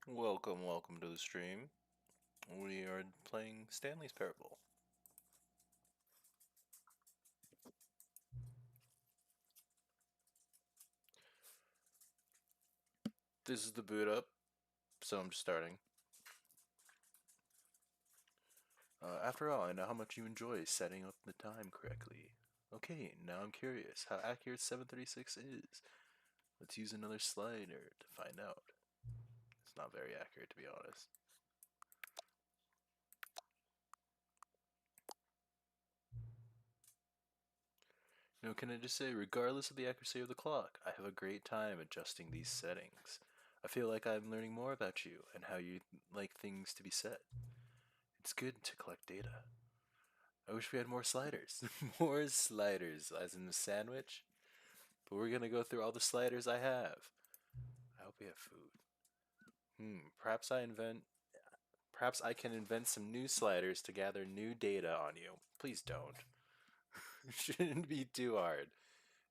Welcome to the stream. We are playing Stanley's Parable. This is the boot up, so I'm just starting. After all, I know how much you enjoy setting up the time correctly. Okay, now I'm curious how accurate 736 is. Let's use another slider to find out. It's not very accurate, to be honest. Can I just say, regardless of the accuracy of the clock, I have a great time adjusting these settings. I feel like I'm learning more about you and how you like things to be set. It's good to collect data. I wish we had more sliders. More sliders, as in the sandwich. But we're gonna go through all the sliders I have. I hope we have food. Perhaps Perhaps I can invent some new sliders to gather new data on you. Please don't. Shouldn't be too hard.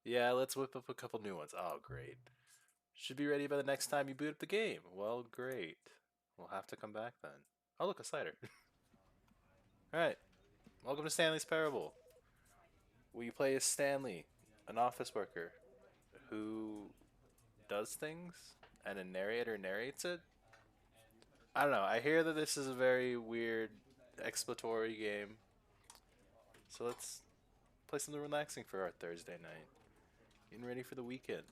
Yeah, let's whip up a couple new ones. Oh, great. Should be ready by the next time you boot up the game. Well, great. We'll have to come back then. Oh, look, a slider. Alright. Welcome to Stanley's Parable. We play as Stanley, an office worker who does things and a narrator narrates it. I don't know. I hear that this is a very weird exploratory game. So let's play something relaxing for our Thursday night. Getting ready for the weekend.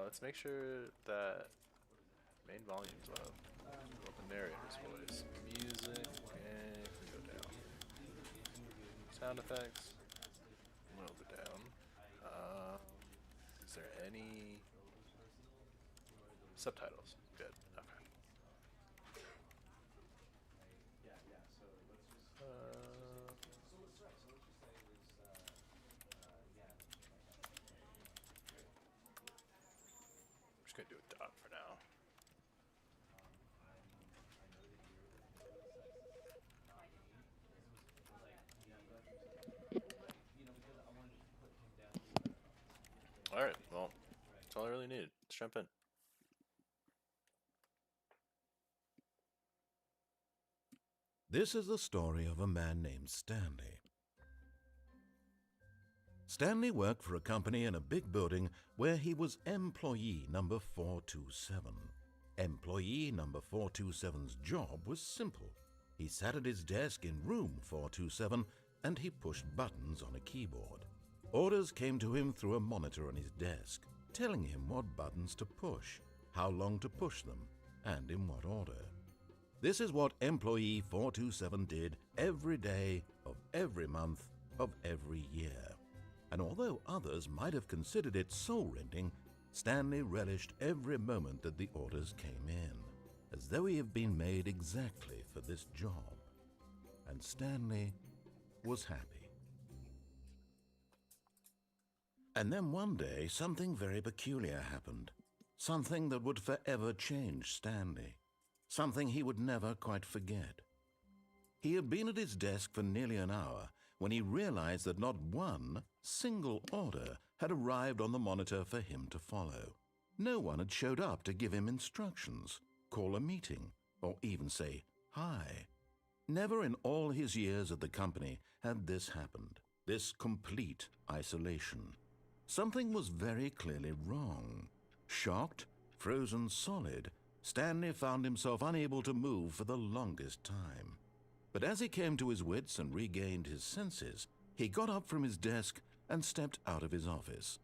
Let's make sure that main volume's low. The narrator's voice. Music and go down. Sound effects. A little bit down. Is there any subtitles? Good. Okay. I'm just gonna do a dot for now. Alright, well, that's all I really needed. Let's jump in. This is the story of a man named Stanley. Stanley worked for a company in a big building where he was employee number 427. Employee number 427's job was simple. He sat at his desk in room 427 and he pushed buttons on a keyboard. Orders came to him through a monitor on his desk, telling him what buttons to push, how long to push them, and in what order. This is what employee 427 did every day of every month of every year. And although others might have considered it soul-rending, Stanley relished every moment that the orders came in, as though he had been made exactly for this job. And Stanley was happy. And then one day, something very peculiar happened. Something that would forever change Stanley. Something he would never quite forget. He had been at his desk for nearly an hour when he realized that not one single order had arrived on the monitor for him to follow. No one had showed up to give him instructions, call a meeting, or even say hi. Never in all his years at the company had this happened, this complete isolation. Something was very clearly wrong. Shocked, frozen solid, Stanley found himself unable to move for the longest time. But as he came to his wits and regained his senses, he got up from his desk and stepped out of his office.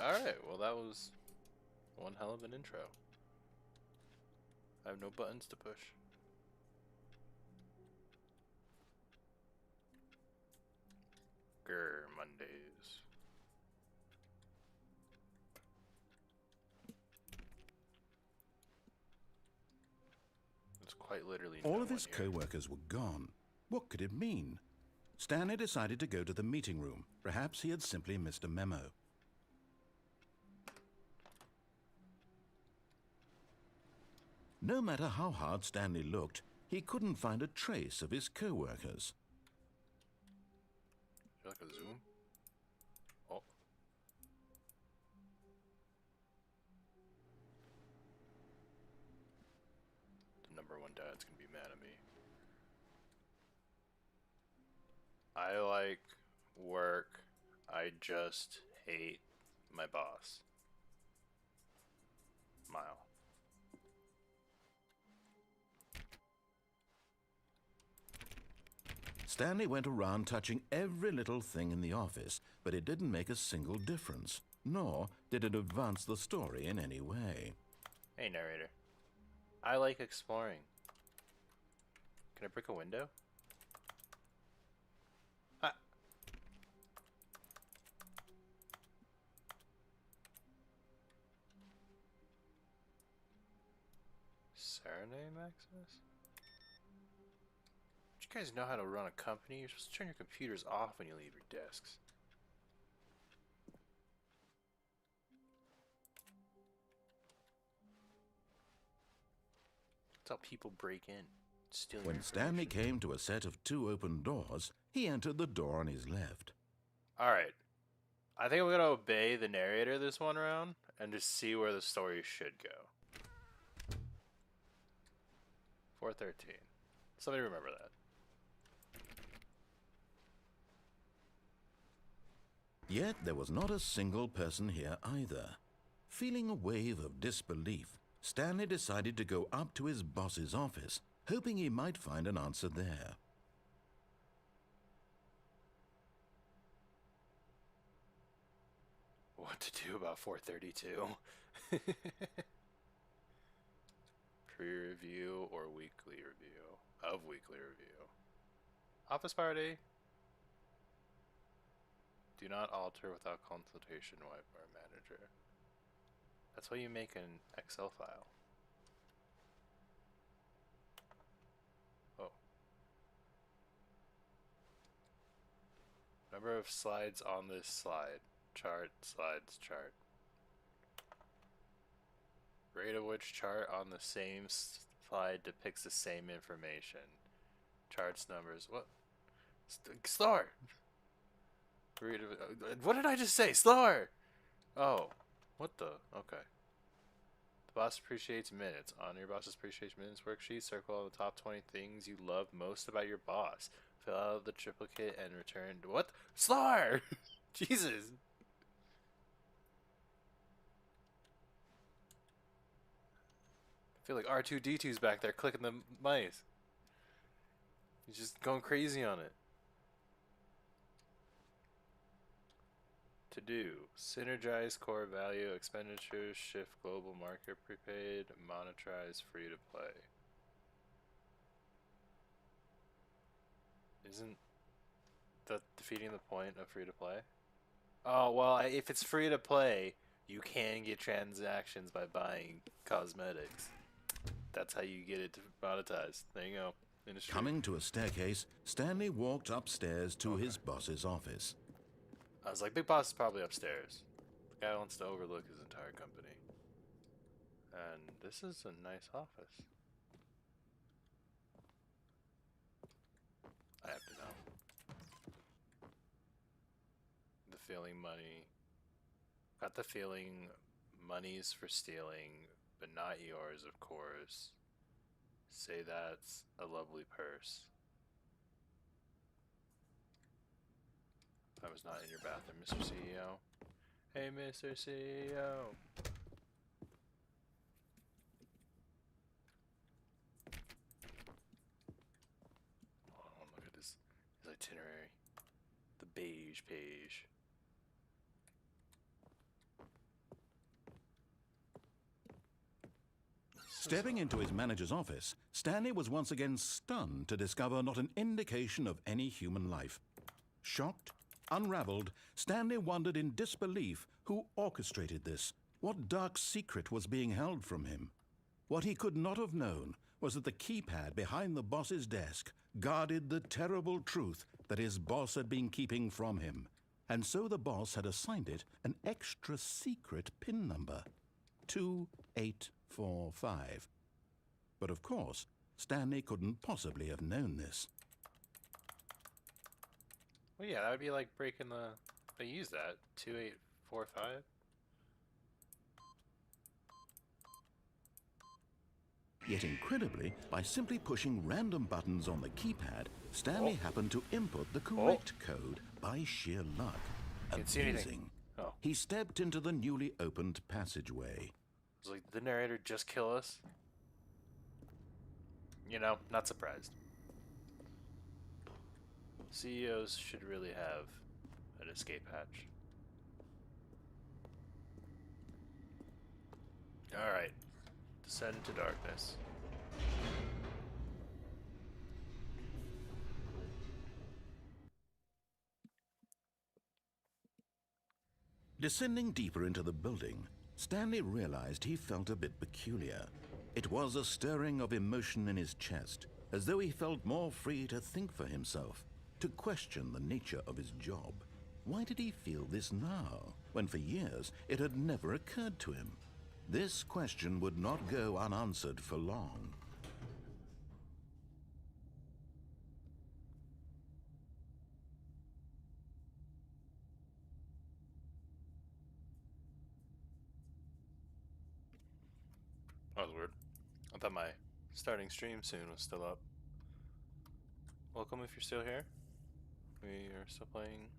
Alright, well that was one hell of an intro. I have no buttons to push. Grr, Mondays. It's quite literally All no of his one here. co-workers were gone. What could it mean? Stanley decided to go to the meeting room. Perhaps he had simply missed a memo. No matter how hard Stanley looked, he couldn't find a trace of his co-workers. Is there like a zoom? Oh. Dad's gonna be mad at me. I like work. I just hate my boss. Mile. Stanley went around touching every little thing in the office, but it didn't make a single difference, nor did it advance the story in any way. Hey, narrator. I like exploring. Can I break a window? Ah. Serenade Maximus? You guys know how to run a company? You're supposed to turn your computers off when you leave your desks. That's how people break in. Steal your When Stanley information. came to a set of 2 open doors, he entered the door on his left. Alright. I think I'm gonna obey the narrator this one round and just see where the story should go. 413. Somebody remember that. Yet there was not a single person here either. Feeling a wave of disbelief, Stanley decided to go up to his boss's office, hoping he might find an answer there. What to do about 432? Pre-review or weekly review of weekly review. Office party. Do not alter without consultation with our manager. That's why you make an Excel file. Oh. Number of slides on this slide. Chart, slides, chart. Rate of which chart on the same slide depicts the same information. Charts, numbers, what? Slower! What did I just say? Slower! Oh. What the? Okay. The boss appreciates minutes. On your boss appreciates minutes worksheet, circle all the top 20 things you love most about your boss. Fill out the triplicate and return. What? Slower! Jesus! I feel like R2-D2's back there clicking the mice. He's just going crazy on it. To do. Synergize core value, expenditures, shift global market prepaid, monetize free to play. Isn't that defeating the point of free to play? Oh, well, if it's free to play, you can get transactions by buying cosmetics. That's how you get it to monetize. There you go. Industry. Coming to a staircase, Stanley walked upstairs to his boss's office. I was like, Big Boss is probably upstairs. The guy wants to overlook his entire company. And this is a nice office. I have to know. The feeling money. Got the feeling money's for stealing, but not yours, of course. Say that's a lovely purse. I was not in your bathroom, Mr. CEO. Hey, Mr. CEO. Oh, look at his itinerary. The beige page. Stepping into his manager's office, Stanley was once again stunned to discover not an indication of any human life. Shocked, unraveled, Stanley wondered in disbelief who orchestrated this, what dark secret was being held from him. What he could not have known was that the keypad behind the boss's desk guarded the terrible truth that his boss had been keeping from him, and so the boss had assigned it an extra secret PIN number, 2845. But of course, Stanley couldn't possibly have known this. Well, yeah, that would be like breaking the... They use that. 2845. Yet incredibly, by simply pushing random buttons on the keypad, Stanley happened to input the correct code by sheer luck. Can't see anything. Amazing. Oh. He stepped into the newly opened passageway. It's like, did the narrator just kill us? You know, not surprised. CEOs should really have an escape hatch. Alright. Descend into darkness. Descending deeper into the building, Stanley realized he felt a bit peculiar. It was a stirring of emotion in his chest, as though he felt more free to think for himself, to question the nature of his job. Why did he feel this now, when for years it had never occurred to him? This question would not go unanswered for long. That was weird. I thought my starting stream soon was still up. Welcome if you're still here. We are still playing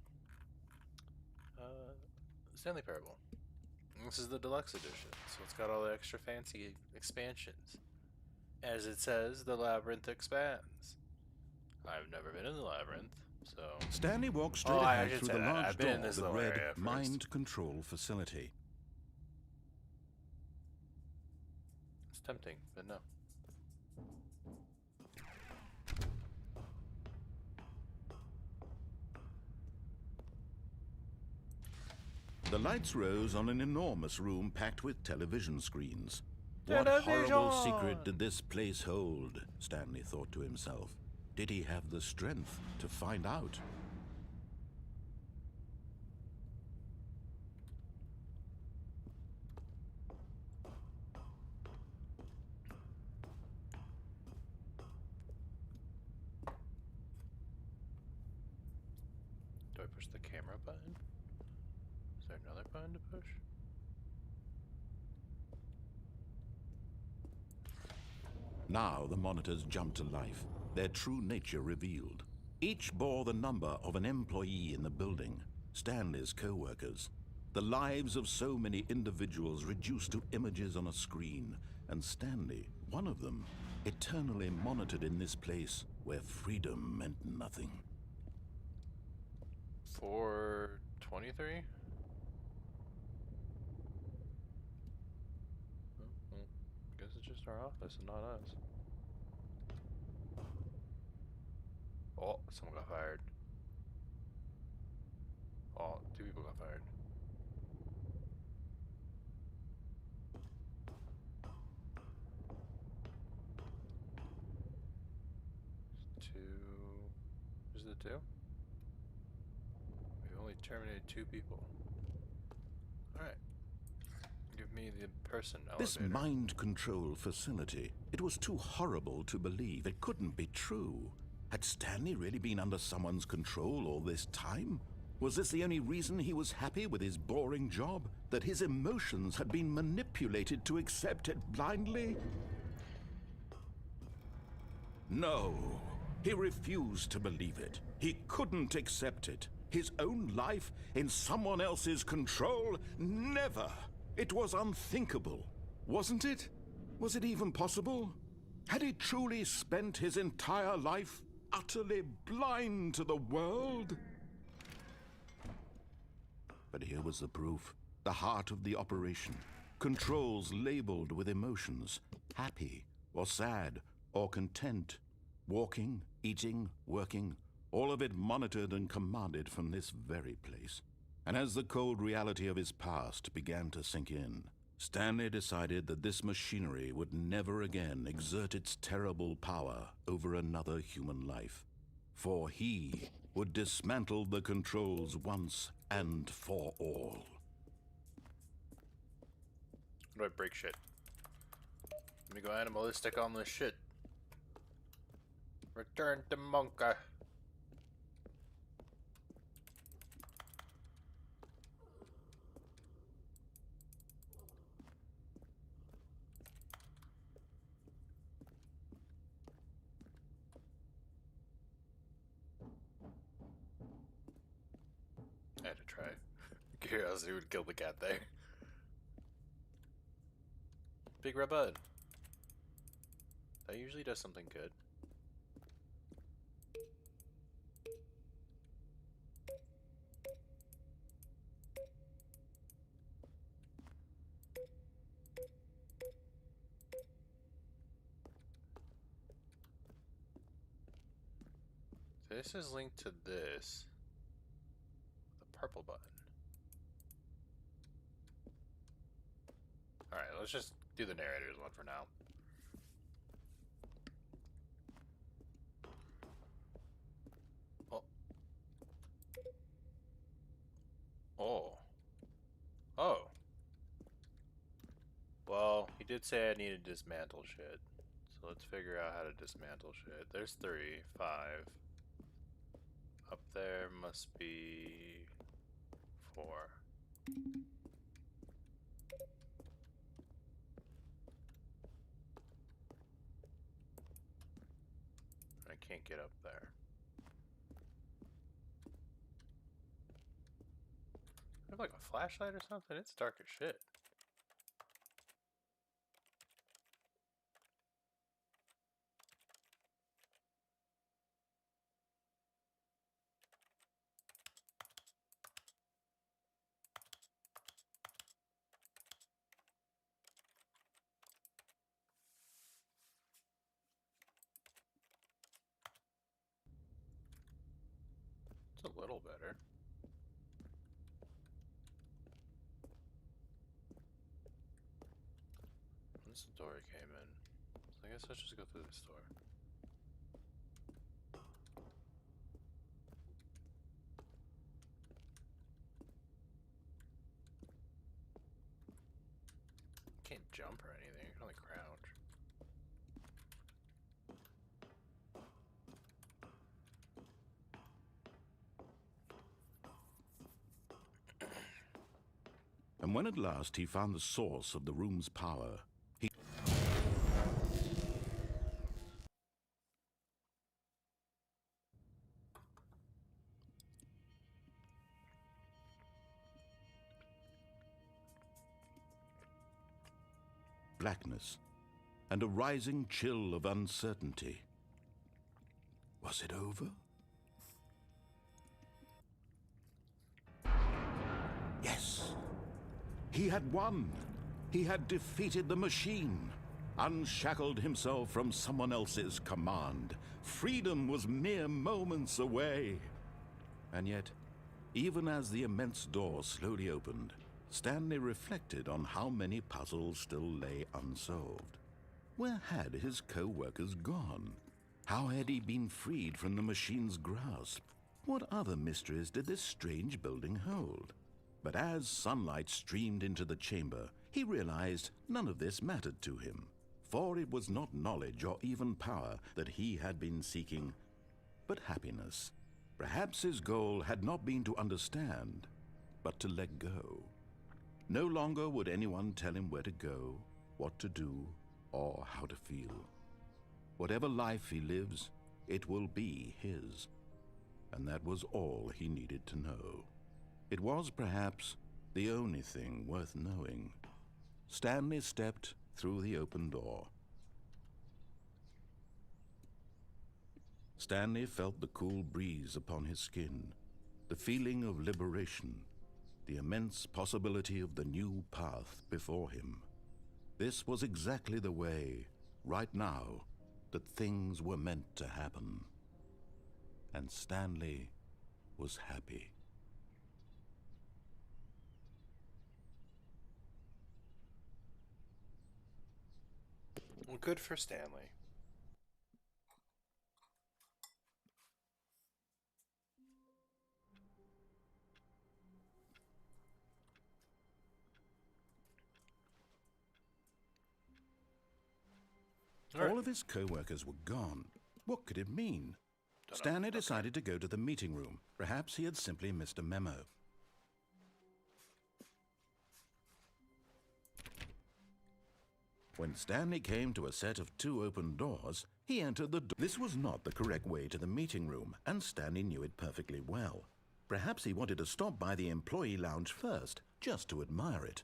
Stanley Parable. This is the deluxe edition, so it's got all the extra fancy expansions. As it says, the labyrinth expands. I've never been in the labyrinth, so... Stanley walked straight ahead through the large door that that read Mind Control Facility. It's tempting, but no. The lights rose on an enormous room packed with television screens. What horrible secret did this place hold? Stanley thought to himself. Did he have the strength to find out? Do I push the camera button? Is there another button to push? Now the monitors jumped to life, their true nature revealed. Each bore the number of an employee in the building, Stanley's co-workers. The lives of so many individuals reduced to images on a screen, and Stanley, one of them, eternally monitored in this place where freedom meant nothing. 423? Guess it's just our office and not us. Oh, someone got fired. Oh, 2 people got fired. Is it 2? We've only terminated 2 people. Alright. Give me the person elevator. This mind control facility, it was too horrible to believe. It couldn't be true. Had Stanley really been under someone's control all this time? Was this the only reason he was happy with his boring job? That his emotions had been manipulated to accept it blindly? No, he refused to believe it. He couldn't accept it. His own life in someone else's control? Never! It was unthinkable, wasn't it? Was it even possible? Had he truly spent his entire life utterly blind to the world? But here was the proof. The heart of the operation. Controls labeled with emotions. Happy, or sad, or content. Walking, eating, working. All of it monitored and commanded from this very place. And as the cold reality of his past began to sink in, Stanley decided that this machinery would never again exert its terrible power over another human life. For he would dismantle the controls once and for all. How do I break shit? Let me go animalistic on this shit. Return to Monka. cry. Curiosity would kill the cat there. Big red bud. That usually does something good. This is linked to this. The purple button. Alright, let's just do the narrator's one for now. Oh. Oh. Oh. Well, he did say I need to dismantle shit. So let's figure out how to dismantle shit. There's 3, 5. Up there must be 4. I can't get up there. I have like a flashlight or something? It's dark as shit. It's a little better. This is the door I came in. So I guess I'll just go through this door. Can't jump or anything, I can only crouch. And when at last he found the source of the room's power, blackness and a rising chill of uncertainty. Was it over? Yes. He had won. He had defeated the machine, unshackled himself from someone else's command. Freedom was mere moments away. And yet, even as the immense door slowly opened, Stanley reflected on how many puzzles still lay unsolved. Where had his co-workers gone? How had he been freed from the machine's grasp? What other mysteries did this strange building hold? But as sunlight streamed into the chamber, he realized none of this mattered to him, for it was not knowledge or even power that he had been seeking, but happiness. Perhaps his goal had not been to understand, but to let go. No longer would anyone tell him where to go, what to do, or how to feel. Whatever life he lives, it will be his. And that was all he needed to know. It was perhaps the only thing worth knowing. Stanley stepped through the open door. Stanley felt the cool breeze upon his skin, the feeling of liberation, the immense possibility of the new path before him. This was exactly the way, right now, that things were meant to happen. And Stanley was happy. Well, good for Stanley. All of his co-workers were gone. What could it mean? Stanley decided to go to the meeting room. Perhaps he had simply missed a memo. When Stanley came to a set of 2 open doors, he entered the door. This was not the correct way to the meeting room, and Stanley knew it perfectly well. Perhaps he wanted to stop by the employee lounge first, just to admire it.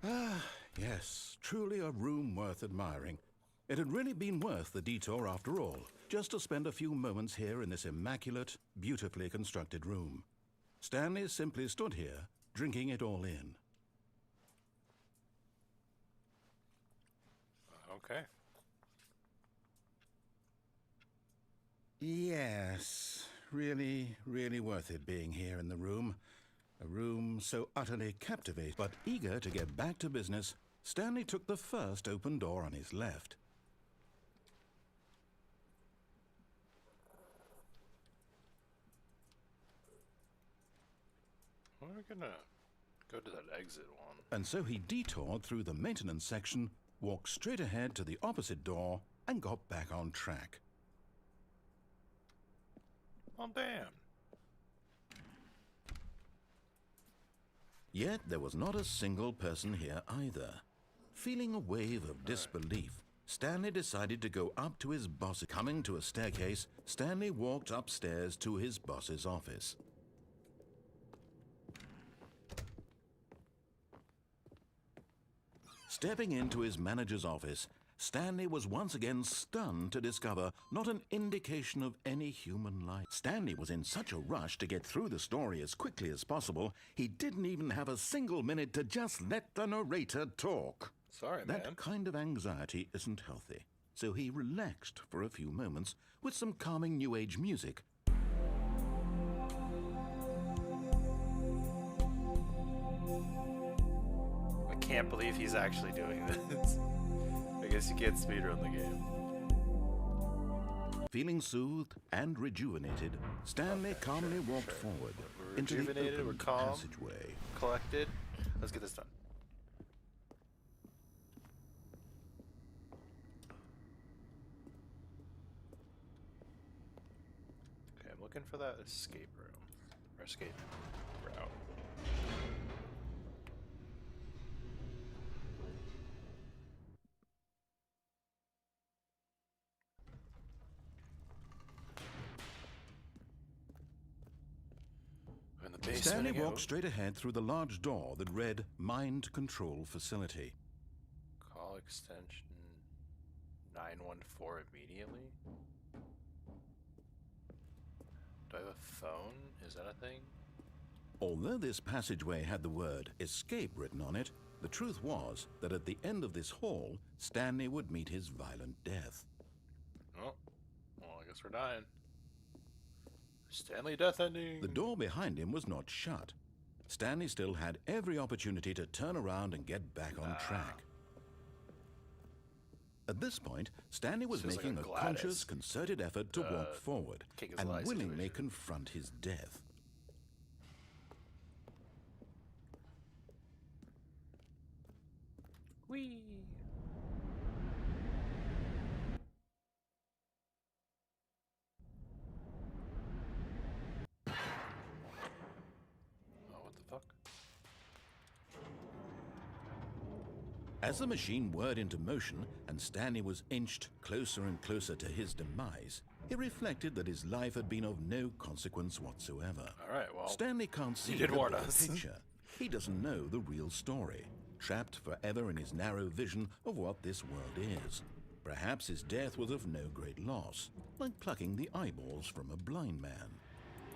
Ah, yes, truly a room worth admiring. It had really been worth the detour after all, just to spend a few moments here in this immaculate, beautifully constructed room. Stanley simply stood here, drinking it all in. Okay. Yes, really, really worth it being here in the room. A room so utterly captivating. But eager to get back to business, Stanley took the first open door on his left. We're gonna go to that exit one. And so he detoured through the maintenance section, walked straight ahead to the opposite door, and got back on track. Oh, damn. Yet there was not a single person here either. Feeling a wave of disbelief, Stanley decided to go up to his boss. Coming to a staircase, Stanley walked upstairs to his boss's office. Stepping into his manager's office, Stanley was once again stunned to discover not an indication of any human life. Stanley was in such a rush to get through the story as quickly as possible, he didn't even have a single minute to just let the narrator talk. Sorry, man. That kind of anxiety isn't healthy, so he relaxed for a few moments with some calming New Age music. I can't believe he's actually doing this. I guess you can't speedrun the game. Feeling soothed and rejuvenated, Stanley calmly walked forward into the rejuvenated, we're open calm. passageway. Collected. Let's get this done. Okay, I'm looking for that escape room. Or escape route. In the basement Stanley again. walked straight ahead through the large door that read Mind Control Facility. Call extension 914 immediately. Do I have a phone? Is that a thing? Although this passageway had the word escape written on it, the truth was that at the end of this hall, Stanley would meet his violent death. Oh, well, I guess we're dying. Stanley death ending. The door behind him was not shut. Stanley still had every opportunity to turn around and get back on track. At this point, Stanley was Feels like making a a Gladys, conscious, concerted effort to walk forward King is and Alive willingly situation. confront his death. Whee! Oh, what the fuck? As the machine whirred into motion and Stanley was inched closer and closer to his demise, he reflected that his life had been of no consequence whatsoever. All right, well, Stanley can't see did the warn big us. picture. He doesn't know the real story, trapped forever in his narrow vision of what this world is. Perhaps his death was of no great loss, like plucking the eyeballs from a blind man.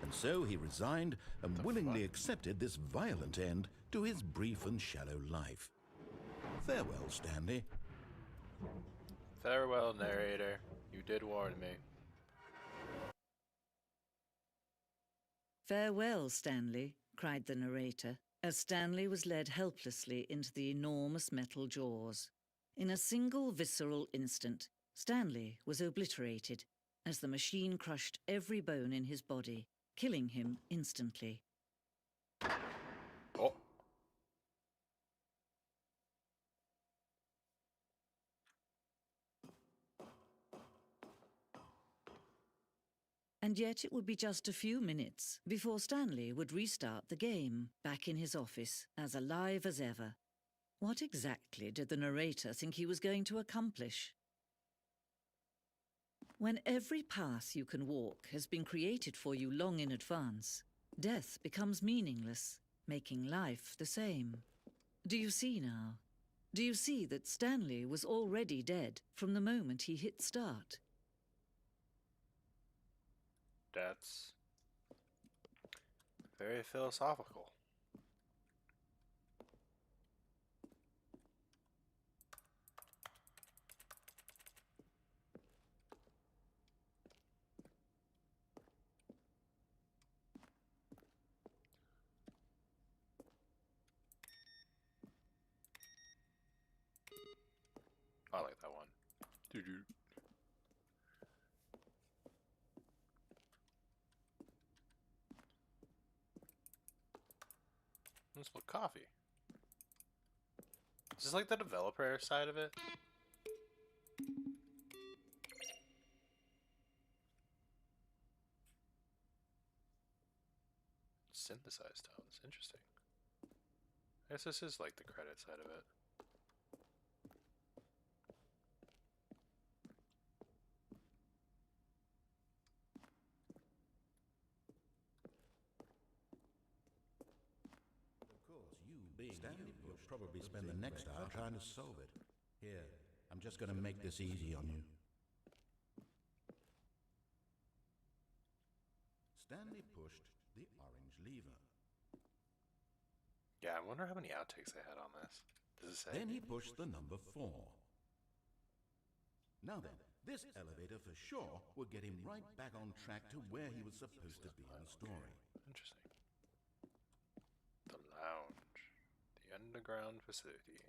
And so he resigned and willingly accepted this violent end to his brief and shallow life. Farewell, Stanley. Farewell, narrator. You did warn me. "Farewell, Stanley," cried the narrator, as Stanley was led helplessly into the enormous metal jaws. In a single visceral instant, Stanley was obliterated as the machine crushed every bone in his body, killing him instantly. Oh. And yet it would be just a few minutes before Stanley would restart the game, back in his office, as alive as ever. What exactly did the narrator think he was going to accomplish? When every path you can walk has been created for you long in advance, death becomes meaningless, making life the same. Do you see now? Do you see that Stanley was already dead from the moment he hit start? That's very philosophical. I like that one. Doo-doo. Let's put coffee. Is this like the developer side of it? Synthesized tones. Interesting. I guess this is like the credit side of it. Of course, you being Stanley will probably spend the next hour trying to solve it. Here, I'm just going to make this easy on you. Stanley pushed the orange lever. Yeah, I wonder how many outtakes they had on this. Does it say? Then he pushed the number 4. Now then, this elevator for sure will get him right back on track to where he was supposed to be in the story. Interesting. The lounge. The underground facility.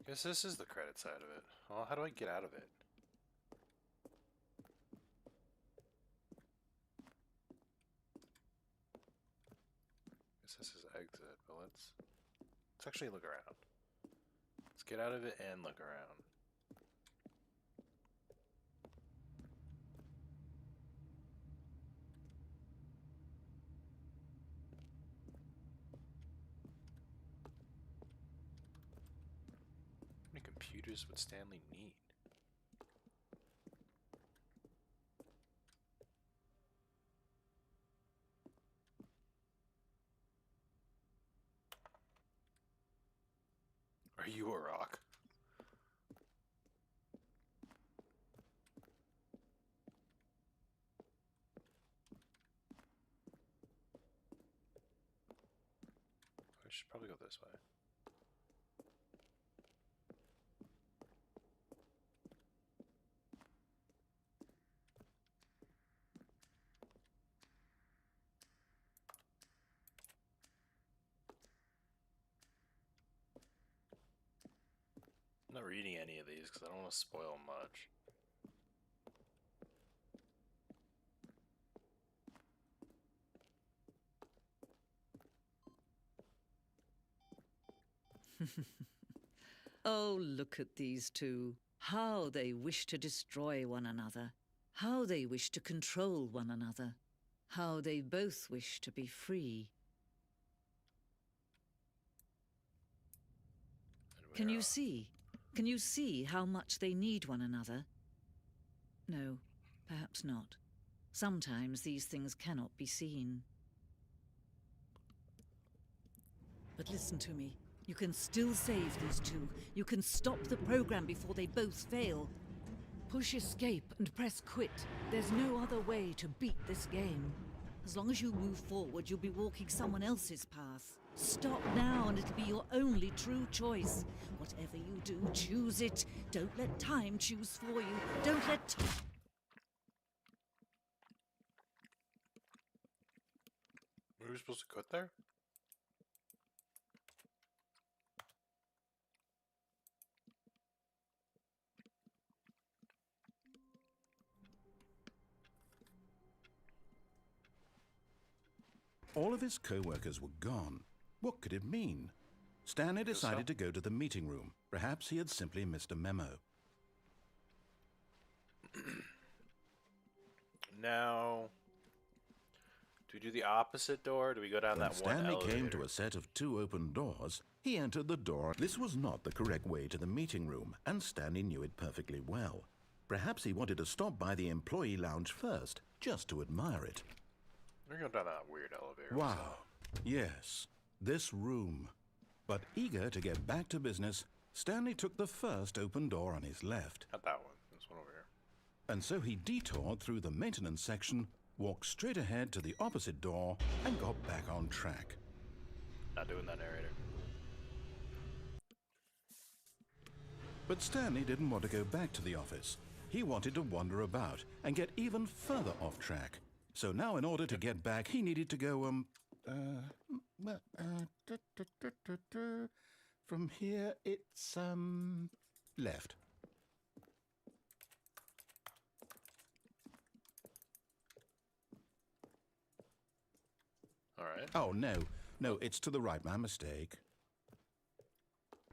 Guess this is the credit side of it. Well, how do I get out of it? Guess this is exit, but let's actually look around. Let's get out of it and look around. How many computers would Stanley need? Are you a rock? I should probably go this way. I'm not reading any of these because I don't want to spoil much. Oh, look at these two. How they wish to destroy one another. How they wish to control one another. How they both wish to be free. Can you see? Can you see how much they need one another? No, perhaps not. Sometimes these things cannot be seen. But listen to me. You can still save these two. You can stop the program before they both fail. Push escape and press quit. There's no other way to beat this game. As long as you move forward, you'll be walking someone else's path. Stop now and it'll be your only true choice. Whatever you do, choose it. Don't let time choose for you. Don't let Were we supposed to cut there? All of his co-workers were gone. What could it mean? Stanley decided to go to the meeting room. Perhaps he had simply missed a memo. Now, do we do the opposite door? Or do we go down When that one Stanley elevator? came to a set of 2 open doors, He entered the door. This was not the correct way to the meeting room, and Stanley knew it perfectly well. Perhaps he wanted to stop by the employee lounge first, just to admire it. We're going down that weird elevator. Wow. Yes, this room. But eager to get back to business, Stanley took the first open door on his left. Not that one. This one over here. And so he detoured through the maintenance section, walked straight ahead to the opposite door, and got back on track. Not doing that, narrator. But Stanley didn't want to go back to the office. He wanted to wander about and get even further off track. So now in order to get back, he needed to go, from here it's, left. All right. Oh, no, it's to the right, my mistake.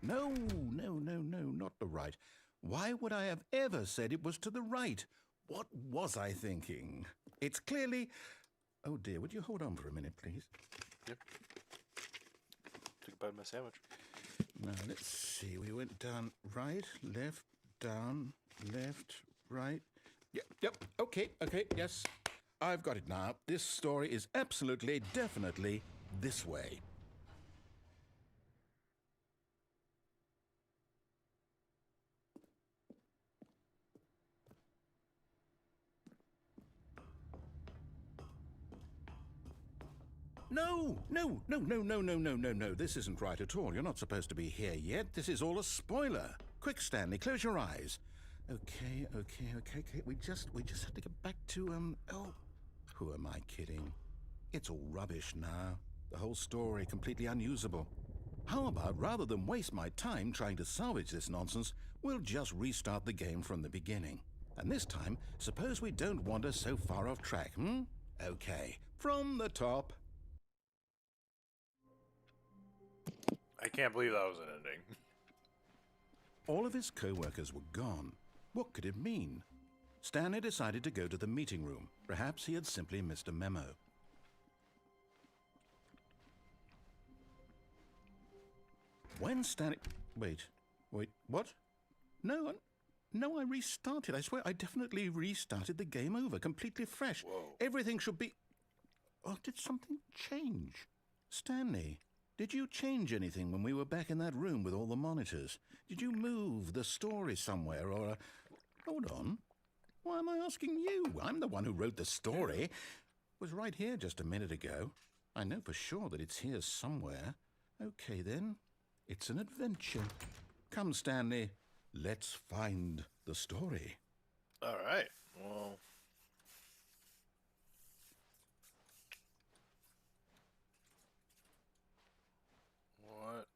No, not the right. Why would I have ever said it was to the right? What was I thinking? It's clearly... Oh dear, would you hold on for a minute, please? Yep. Took a bite of my sandwich. Now, let's see. We went down, right, left, down, left, right. Yep, okay, yes. I've got it now. This story is absolutely, definitely this way. No. This isn't right at all. You're not supposed to be here yet. This is all a spoiler. Quick, Stanley, close your eyes. Okay. We just have to get back to, oh, who am I kidding? It's all rubbish now. The whole story completely unusable. How about, rather than waste my time trying to salvage this nonsense, we'll just restart the game from the beginning. And this time, suppose we don't wander so far off track, Okay, from the top. I can't believe that was an ending. All of his co-workers were gone. What could it mean? Stanley decided to go to the meeting room. Perhaps he had simply missed a memo. When Stanley... Wait, what? No, I restarted. I swear, I definitely restarted the game over, completely fresh. Whoa. Everything should be... Oh, did something change? Stanley, did you change anything when we were back in that room with all the monitors? Did you move the story somewhere, or... Hold on. Why am I asking you? I'm the one who wrote the story. It was right here just a minute ago. I know for sure that it's here somewhere. Okay, then. It's an adventure. Come, Stanley. Let's find the story. All right. Well... What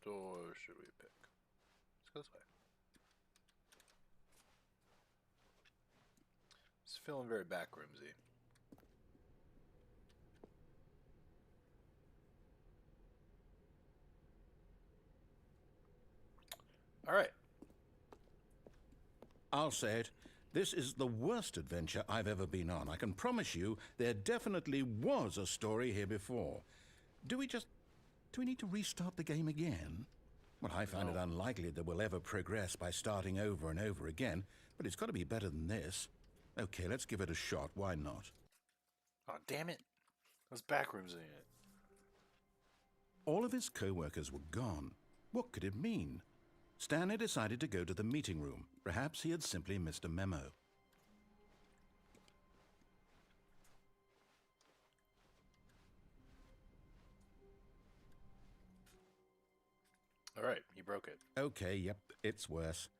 door should we pick? Let's go this way. It's feeling very backroomsy. All right. I'll say it. This is the worst adventure I've ever been on. I can promise you there definitely was a story here before. Do we need to restart the game again? Well, I find it unlikely that we'll ever progress by starting over and over again, but it's got to be better than this. Okay, let's give it a shot. Why not? Oh, damn it. There's backroomsy in it. All of his co-workers were gone. What could it mean? Stanley decided to go to the meeting room. Perhaps he had simply missed a memo. All right, he broke it. Okay, yep, it's worse.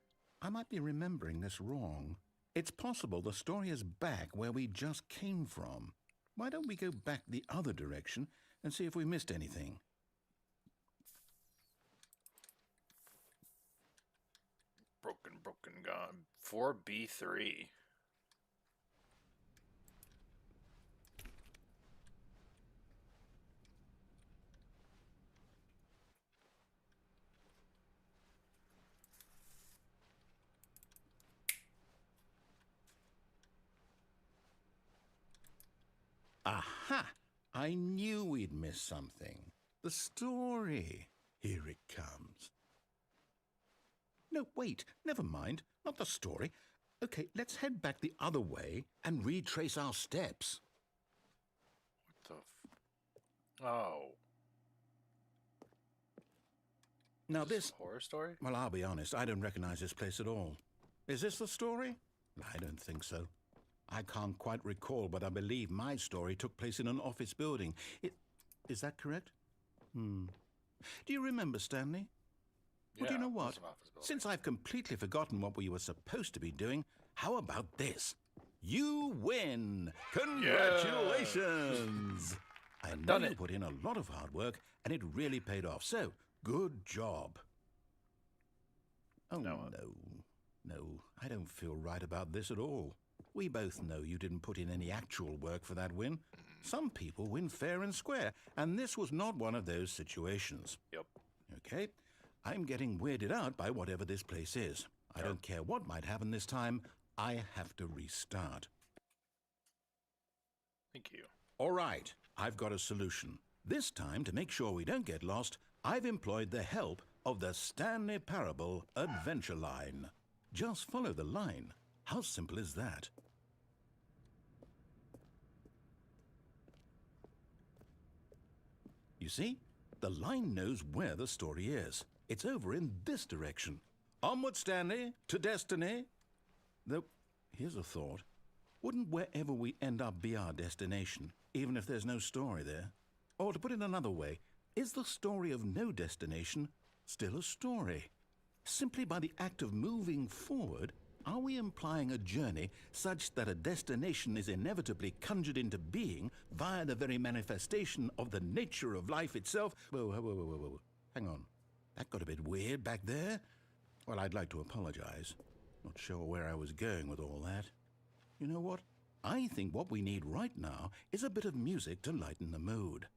I might be remembering this wrong. It's possible the story is back where we just came from. Why don't we go back the other direction and see if we missed anything? Broken, gone. 4B3. Aha! I knew we'd missed something. The story. Here it comes. No, wait, never mind. Not the story. Okay, let's head back the other way and retrace our steps. What the Oh. Now Is this this... some horror story? Well, I'll be honest, I don't recognize this place at all. Is this the story? I don't think so. I can't quite recall, but I believe my story took place in an office building. Is that correct? Do you remember, Stanley? Well, do you know what? it's an office building. Since I've completely forgotten what we were supposed to be doing, how about this? You win! Congratulations! I know done you it. put in a lot of hard work, and it really paid off, so good job. Oh, No. No, I don't feel right about this at all. We both know you didn't put in any actual work for that win. Some people win fair and square, and this was not one of those situations. Yep. Okay? I'm getting weirded out by whatever this place is. I don't care what might happen this time. I have to restart. Thank you. All right, I've got a solution. This time, to make sure we don't get lost, I've employed the help of the Stanley Parable Adventure Line. Just follow the line. How simple is that? You see, the line knows where the story is. It's over in this direction. Onward, Stanley, to destiny. Though, here's a thought. Wouldn't wherever we end up be our destination, even if there's no story there? Or to put it another way, is the story of no destination still a story? Simply by the act of moving forward, are we implying a journey such that a destination is inevitably conjured into being via the very manifestation of the nature of life itself? Whoa. Hang on. That got a bit weird back there. Well, I'd like to apologize. Not sure where I was going with all that. You know what? I think what we need right now is a bit of music to lighten the mood.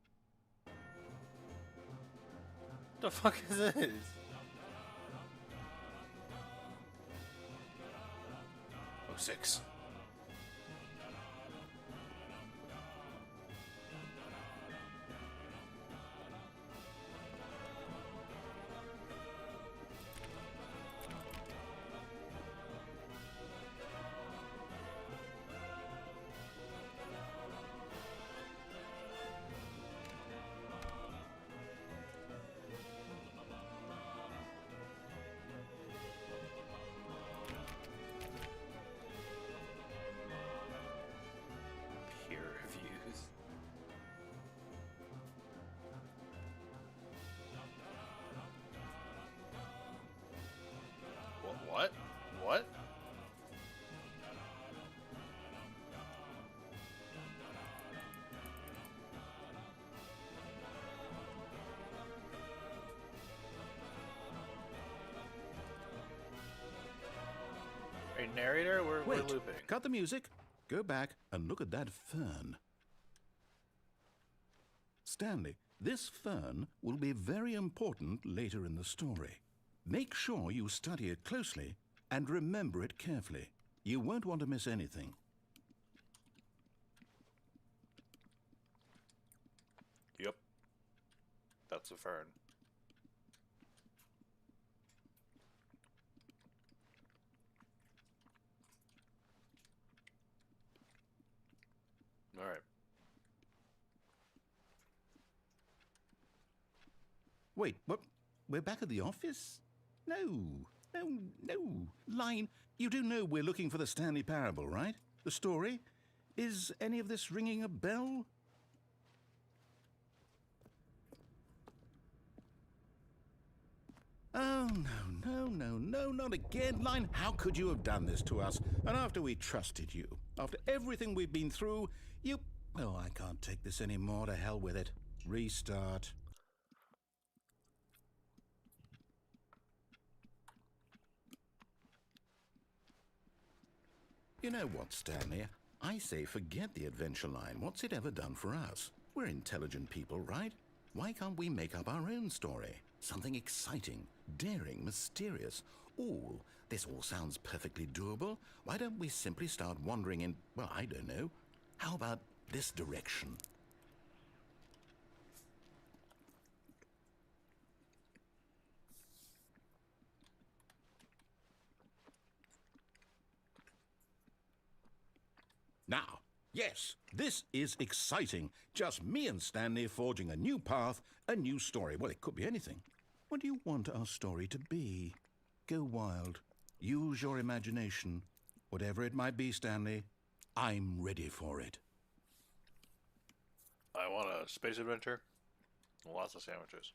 The fuck is this? Oh, 6. Peer reviews. What? What? Hey, narrator, we're Wait, looping. cut the music. Go back and look at that fern. Stanley, this fern will be very important later in the story. Make sure you study it closely and remember it carefully. You won't want to miss anything. Yep. That's a fern. Alright. Wait, what? We're back at the office? No. Line, you do know we're looking for the Stanley Parable, right? The story? Is any of this ringing a bell? Oh, no, not again. Line, how could you have done this to us? And after we trusted you, after everything we've been through, you... Oh, I can't take this anymore. To hell with it. Restart. You know what, Stanley? I say forget the adventure line. What's it ever done for us? We're intelligent people, right? Why can't we make up our own story? Something exciting, daring, mysterious. Ooh, this all sounds perfectly doable. Why don't we simply start wandering in, well, I don't know. How about this direction? Yes, this is exciting. Just me and Stanley forging a new path, a new story. Well, it could be anything. What do you want our story to be? Go wild. Use your imagination. Whatever it might be, Stanley, I'm ready for it. I want a space adventure. Lots of sandwiches.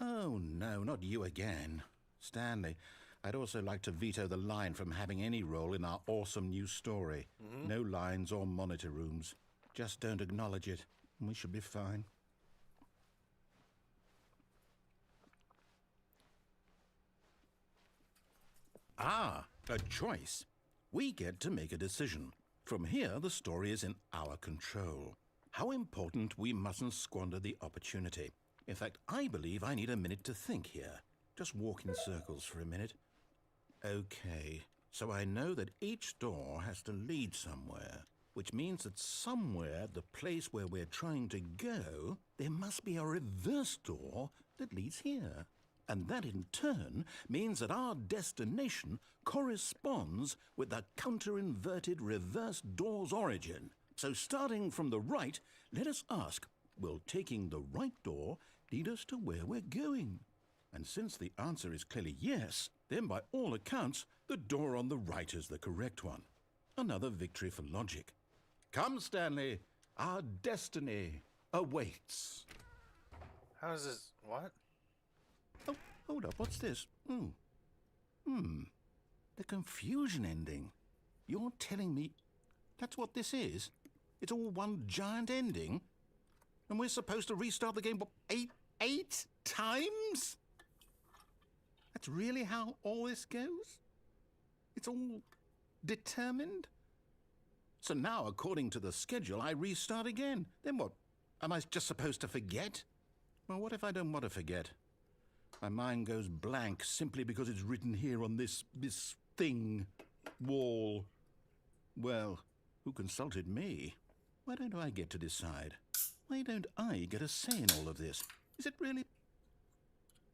Oh, no, not you again. Stanley, I'd also like to veto the line from having any role in our awesome new story. No lines or monitor rooms. Just don't acknowledge it, and we should be fine. Ah, a choice. We get to make a decision. From here, the story is in our control. How important we mustn't squander the opportunity. In fact, I believe I need a minute to think here. Just walk in circles for a minute. Okay, so I know that each door has to lead somewhere, which means that somewhere, the place where we're trying to go, there must be a reverse door that leads here. And that in turn means that our destination corresponds with the counter-inverted reverse door's origin. So starting from the right, let us ask, will taking the right door lead us to where we're going? And since the answer is clearly yes, then by all accounts, the door on the right is the correct one. Another victory for logic. Come, Stanley, our destiny awaits. How is this? What? Oh, hold up, what's this? The confusion ending. You're telling me that's what this is? It's all one giant ending? And we're supposed to restart the game, what, eight times? That's really how all this goes? It's all determined? So now, according to the schedule, I restart again. Then what? Am I just supposed to forget? Well, what if I don't want to forget? My mind goes blank simply because it's written here on this thing, wall. Well, who consulted me? Why don't I get to decide? Why don't I get a say in all of this? Is it really?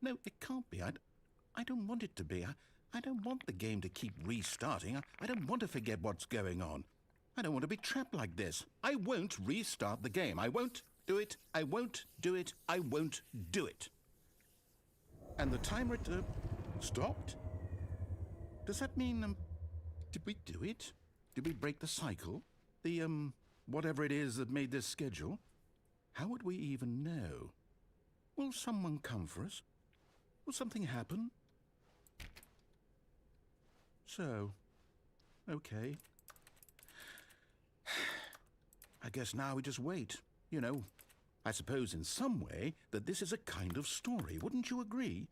No, it can't be. I don't want it to be. I don't want the game to keep restarting. I don't want to forget what's going on. I don't want to be trapped like this. I won't restart the game. I won't do it. I won't do it. I won't do it. And the timer stopped? Does that mean, did we do it? Did we break the cycle? The, whatever it is that made this schedule? How would we even know? Will someone come for us? Will something happen? So, okay. I guess now we just wait. You know, I suppose in some way that this is a kind of story, wouldn't you agree?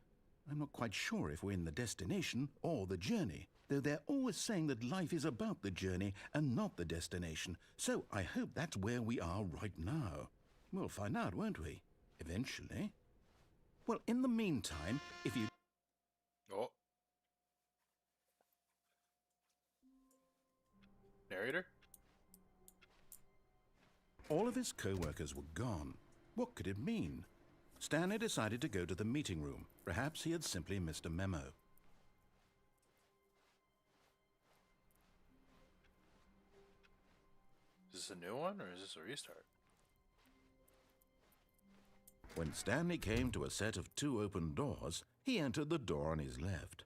I'm not quite sure if we're in the destination or the journey, though they're always saying that life is about the journey and not the destination, so I hope that's where we are right now. We'll find out, won't we? Eventually. Well, in the meantime, if you... Oh. Narrator? All of his co-workers were gone. What could it mean? Stanley decided to go to the meeting room. Perhaps he had simply missed a memo. Is this a new one or is this a restart? When Stanley came to a set of 2 open doors, he entered the door on his left.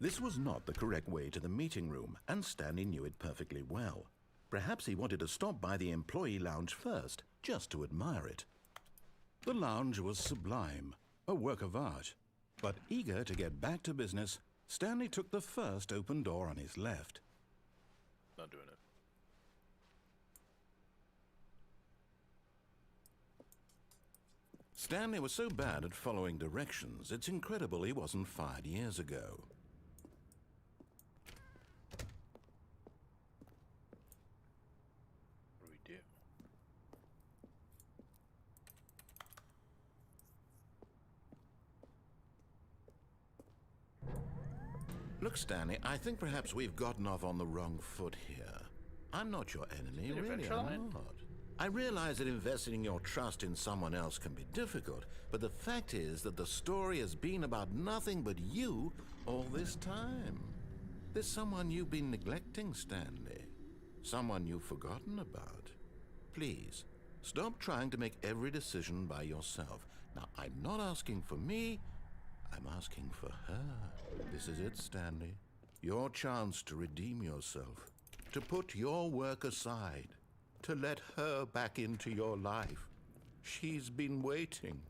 This was not the correct way to the meeting room, and Stanley knew it perfectly well. Perhaps he wanted to stop by the employee lounge first, just to admire it. The lounge was sublime, a work of art. But eager to get back to business, Stanley took the first open door on his left. Not doing it. Stanley was so bad at following directions, it's incredible he wasn't fired years ago. What do we do? Look, Stanley, I think perhaps we've gotten off on the wrong foot here. I'm not your enemy, In really, Adventureland? I'm not. I realize that investing your trust in someone else can be difficult, but the fact is that the story has been about nothing but you all this time. There's someone you've been neglecting, Stanley. Someone you've forgotten about. Please, stop trying to make every decision by yourself. Now, I'm not asking for me, I'm asking for her. This is it, Stanley. Your chance to redeem yourself. To put your work aside. To let her back into your life. She's been waiting.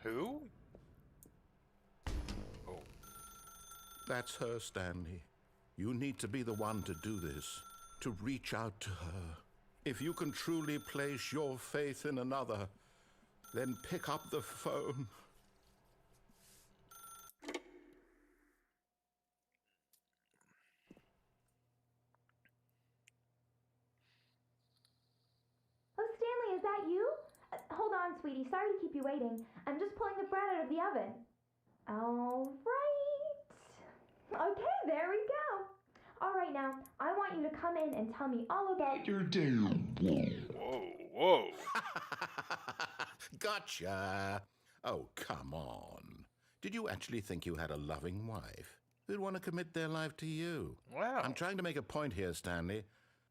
Who? Oh. That's her, Stanley. You need to be the one to do this. To reach out to her. If you can truly place your faith in another, then pick up the phone. Oh, Stanley, is that you? Hold on, sweetie. Sorry to keep you waiting. I'm just pulling the bread out of the oven. All right. Okay, there we go. All right, now, I want you to come in and tell me all about your day. Whoa, whoa. Gotcha. Oh, come on. Did you actually think you had a loving wife who'd want to commit their life to you? Wow. I'm trying to make a point here, Stanley.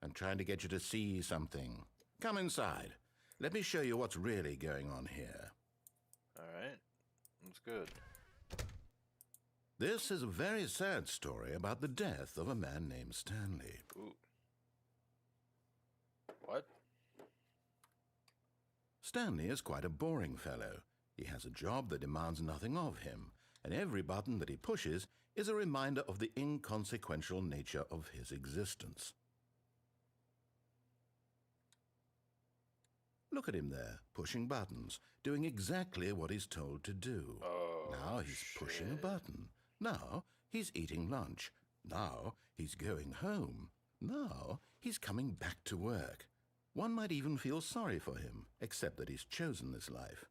I'm trying to get you to see something. Come inside. Let me show you what's really going on here. Alright. That's good. This is a very sad story about the death of a man named Stanley. Ooh. What? Stanley is quite a boring fellow. He has a job that demands nothing of him, and every button that he pushes is a reminder of the inconsequential nature of his existence. Look at him there, pushing buttons, doing exactly what he's told to do. Oh, Now he's pushing a button. Now he's eating lunch. Now he's going home. Now he's coming back to work. One might even feel sorry for him, except that he's chosen this life.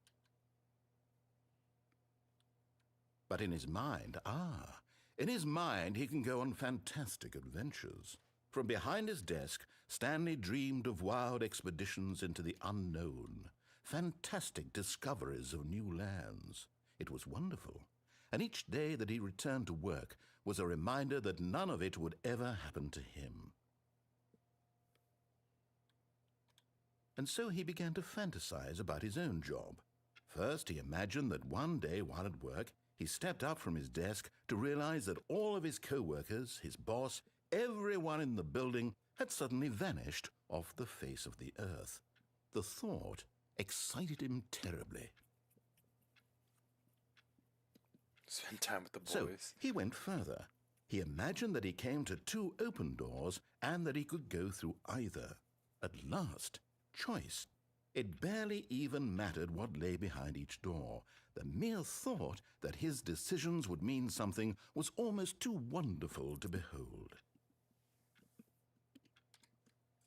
But in his mind, in his mind he can go on fantastic adventures. From behind his desk, Stanley dreamed of wild expeditions into the unknown, fantastic discoveries of new lands. It was wonderful, and each day that he returned to work was a reminder that none of it would ever happen to him. And so he began to fantasize about his own job. First, he imagined that one day while at work, he stepped up from his desk to realize that all of his co-workers, his boss, everyone in the building had suddenly vanished off the face of the earth. The thought excited him terribly. Spend time with the boys. So he went further. He imagined that he came to two open doors and that he could go through either. At last, choice. It barely even mattered what lay behind each door. The mere thought that his decisions would mean something was almost too wonderful to behold.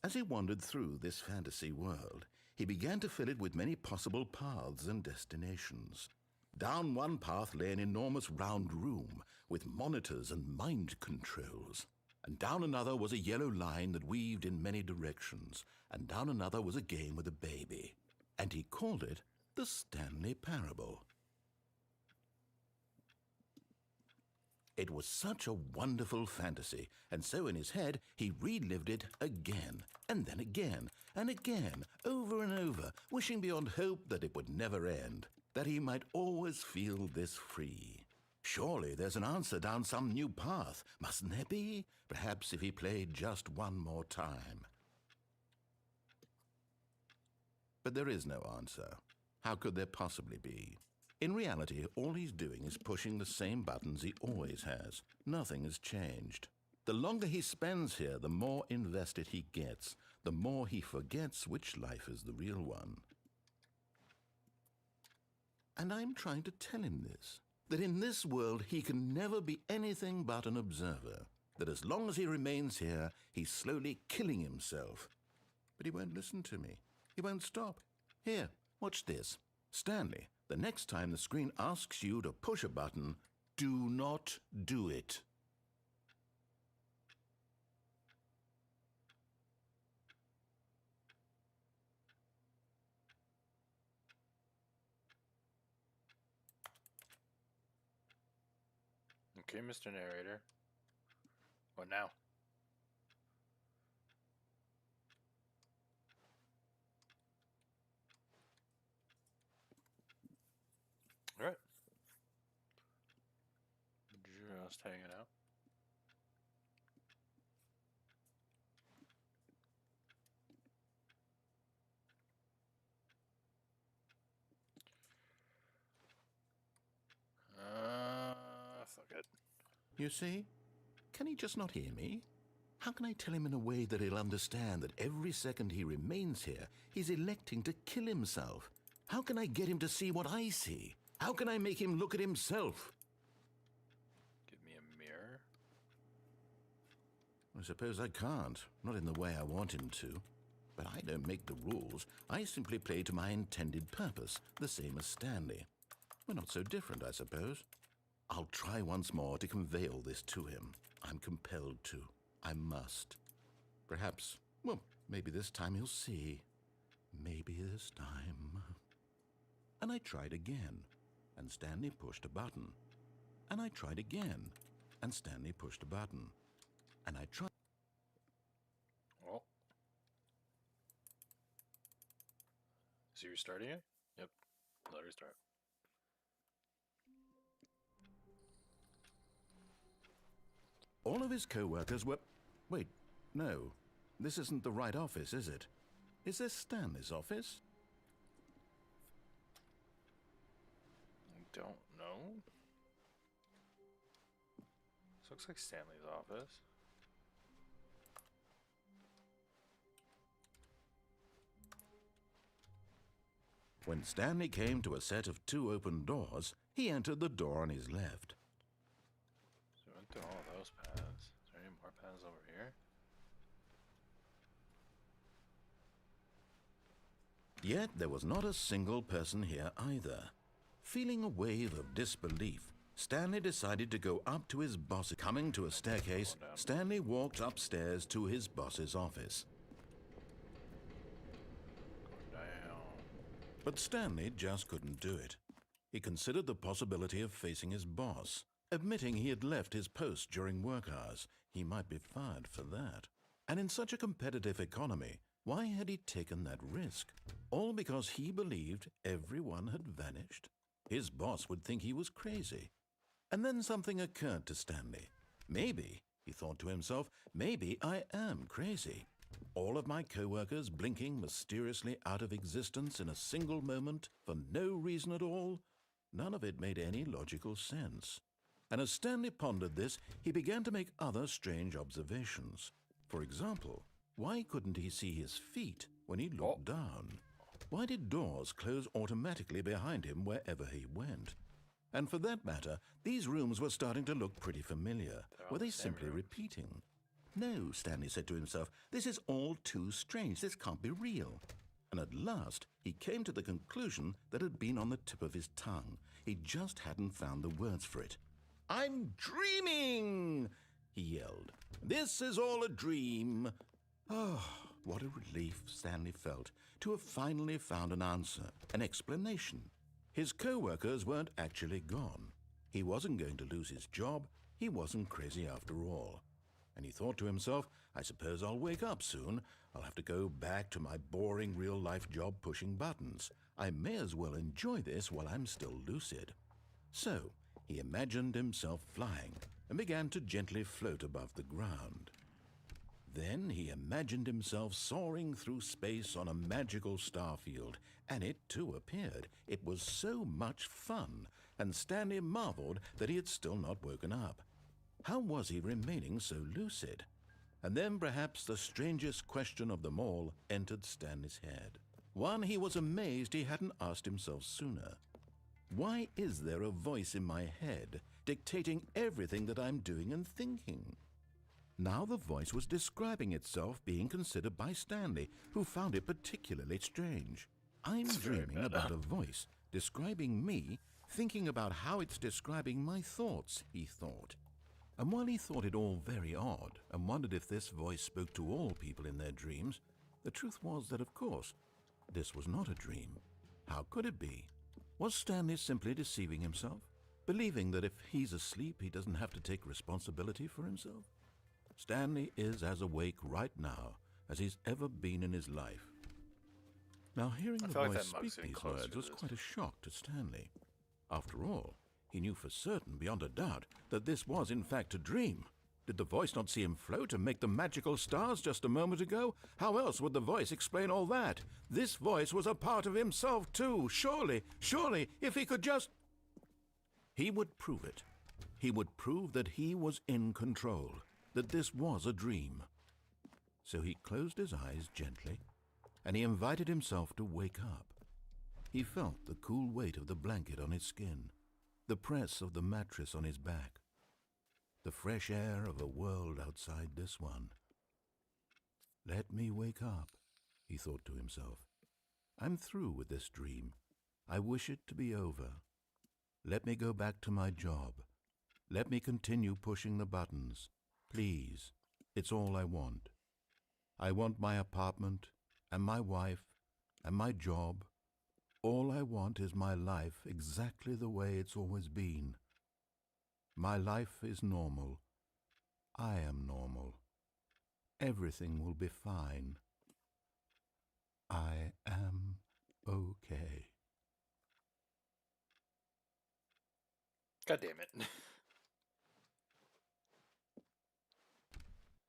As he wandered through this fantasy world, he began to fill it with many possible paths and destinations. Down one path lay an enormous round room with monitors and mind controls. And down another was a yellow line that weaved in many directions. And down another was a game with a baby. And he called it the Stanley Parable. It was such a wonderful fantasy, and so in his head he relived it again, and then again, and again, over and over, wishing beyond hope that it would never end, that he might always feel this free. Surely there's an answer down some new path, mustn't there be? Perhaps if he played just one more time. But there is no answer. How could there possibly be? In reality, all he's doing is pushing the same buttons he always has. Nothing has changed. The longer he spends here, the more invested he gets, the more he forgets which life is the real one. And I'm trying to tell him this, that in this world he can never be anything but an observer, that as long as he remains here, he's slowly killing himself. But he won't listen to me. He won't stop. Here, watch this. Stanley, the next time the screen asks you to push a button, do not do it. Okay, Mr. Narrator. What now? Alright. Just hanging out. Fuck it. You see? Can he just not hear me? How can I tell him in a way that he'll understand that every second he remains here, he's electing to kill himself? How can I get him to see what I see? How can I make him look at himself? Give me a mirror. I suppose I can't, not in the way I want him to. But I don't make the rules. I simply play to my intended purpose, the same as Stanley. We're not so different, I suppose. I'll try once more to convey all this to him. I'm compelled to. I must. Perhaps, well, maybe this time he'll see. Maybe this time. And I tried again, and Stanley pushed a button. And I tried again, and Stanley pushed a button. And I tried. Well. Is he restarting it? Yep. Let her start. All of his co-workers were... Wait, no. This isn't the right office, is it? Is this Stanley's office? I don't know. This looks like Stanley's office. When Stanley came to a set of 2 open doors, he entered the door on his left. So we went through all those paths. Is there any more paths over here? Yet there was not a single person here either. Feeling a wave of disbelief, Stanley decided to go up to his boss. Coming to a staircase, Stanley walked upstairs to his boss's office. Down. But Stanley just couldn't do it. He considered the possibility of facing his boss. Admitting he had left his post during work hours, he might be fired for that. And in such a competitive economy, why had he taken that risk? All because he believed everyone had vanished? His boss would think he was crazy. And then something occurred to Stanley. Maybe, he thought to himself, maybe I am crazy. All of my co-workers blinking mysteriously out of existence in a single moment for no reason at all? None of it made any logical sense. And as Stanley pondered this, he began to make other strange observations. For example, why couldn't he see his feet when he looked down? Why did doors close automatically behind him wherever he went? And for that matter, these rooms were starting to look pretty familiar. Were they simply repeating? No, Stanley said to himself, this is all too strange. This can't be real. And at last, he came to the conclusion that had been on the tip of his tongue. He just hadn't found the words for it. I'm dreaming, he yelled. This is all a dream. Oh, what a relief Stanley felt to have finally found an answer, an explanation. His co-workers weren't actually gone. He wasn't going to lose his job. He wasn't crazy after all. And he thought to himself, I suppose I'll wake up soon. I'll have to go back to my boring real-life job pushing buttons. I may as well enjoy this while I'm still lucid. So, he imagined himself flying and began to gently float above the ground. Then he imagined himself soaring through space on a magical starfield, and it too appeared. It was so much fun, and Stanley marveled that he had still not woken up. How was he remaining so lucid? And then perhaps the strangest question of them all entered Stanley's head. One he was amazed he hadn't asked himself sooner. Why is there a voice in my head dictating everything that I'm doing and thinking? Now the voice was describing itself being considered by Stanley, who found it particularly strange. I'm dreaming about a voice describing me, thinking about how it's describing my thoughts, he thought. And while he thought it all very odd and wondered if this voice spoke to all people in their dreams, the truth was that, of course, this was not a dream. How could it be? Was Stanley simply deceiving himself? believing that if he's asleep, he doesn't have to take responsibility for himself. Stanley is as awake right now as he's ever been in his life. Now, hearing the feel like voice that mug's speak getting these closer words to was this. quite a shock to Stanley. After all, he knew for certain, beyond a doubt, that this was in fact a dream. Did the voice not see him float and make the magical stars just a moment ago? How else would the voice explain all that? This voice was a part of himself too. Surely, if he could just... He would prove it. He would prove that he was in control, that this was a dream. So he closed his eyes gently, and he invited himself to wake up. He felt the cool weight of the blanket on his skin, the press of the mattress on his back, the fresh air of a world outside this one. Let me wake up, he thought to himself. I'm through with this dream. I wish it to be over. Let me go back to my job. Let me continue pushing the buttons. Please, it's all I want. I want my apartment, and my wife, and my job. All I want is my life exactly the way it's always been. My life is normal. I am normal. Everything will be fine. I am okay. God damn it.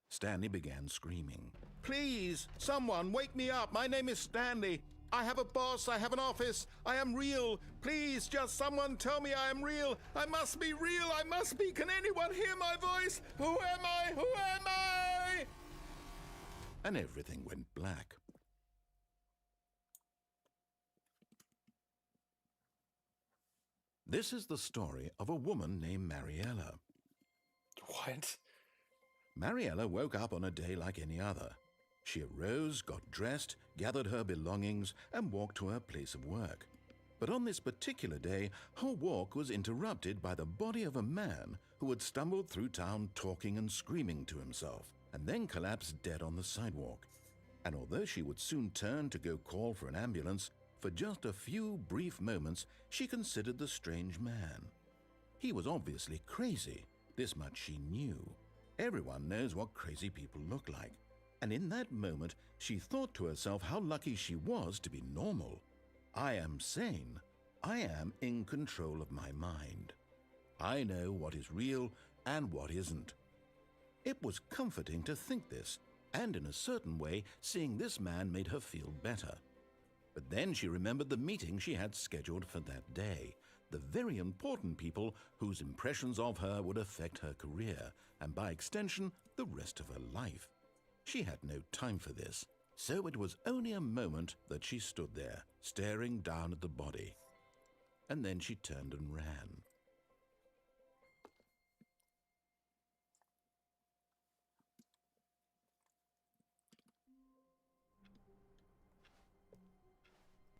Stanley began screaming. Please, someone, wake me up. My name is Stanley. I have a boss. I have an office. I am real. Please, just someone tell me I am real. I must be real. I must be. Can anyone hear my voice? Who am I? Who am I? And everything went black. This is the story of a woman named Mariella. What? Mariella woke up on a day like any other. She arose, got dressed, gathered her belongings, and walked to her place of work. But on this particular day, her walk was interrupted by the body of a man who had stumbled through town talking and screaming to himself, and then collapsed dead on the sidewalk. And although she would soon turn to go call for an ambulance, for just a few brief moments she considered the strange man. He was obviously crazy. This much she knew. Everyone knows what crazy people look like. And in that moment, she thought to herself how lucky she was to be normal. I am sane. I am in control of my mind. I know what is real and what isn't. It was comforting to think this, and in a certain way, seeing this man made her feel better. But then she remembered the meeting she had scheduled for that day, the very important people whose impressions of her would affect her career, and by extension, the rest of her life. She had no time for this, so it was only a moment that she stood there, staring down at the body. And then she turned and ran.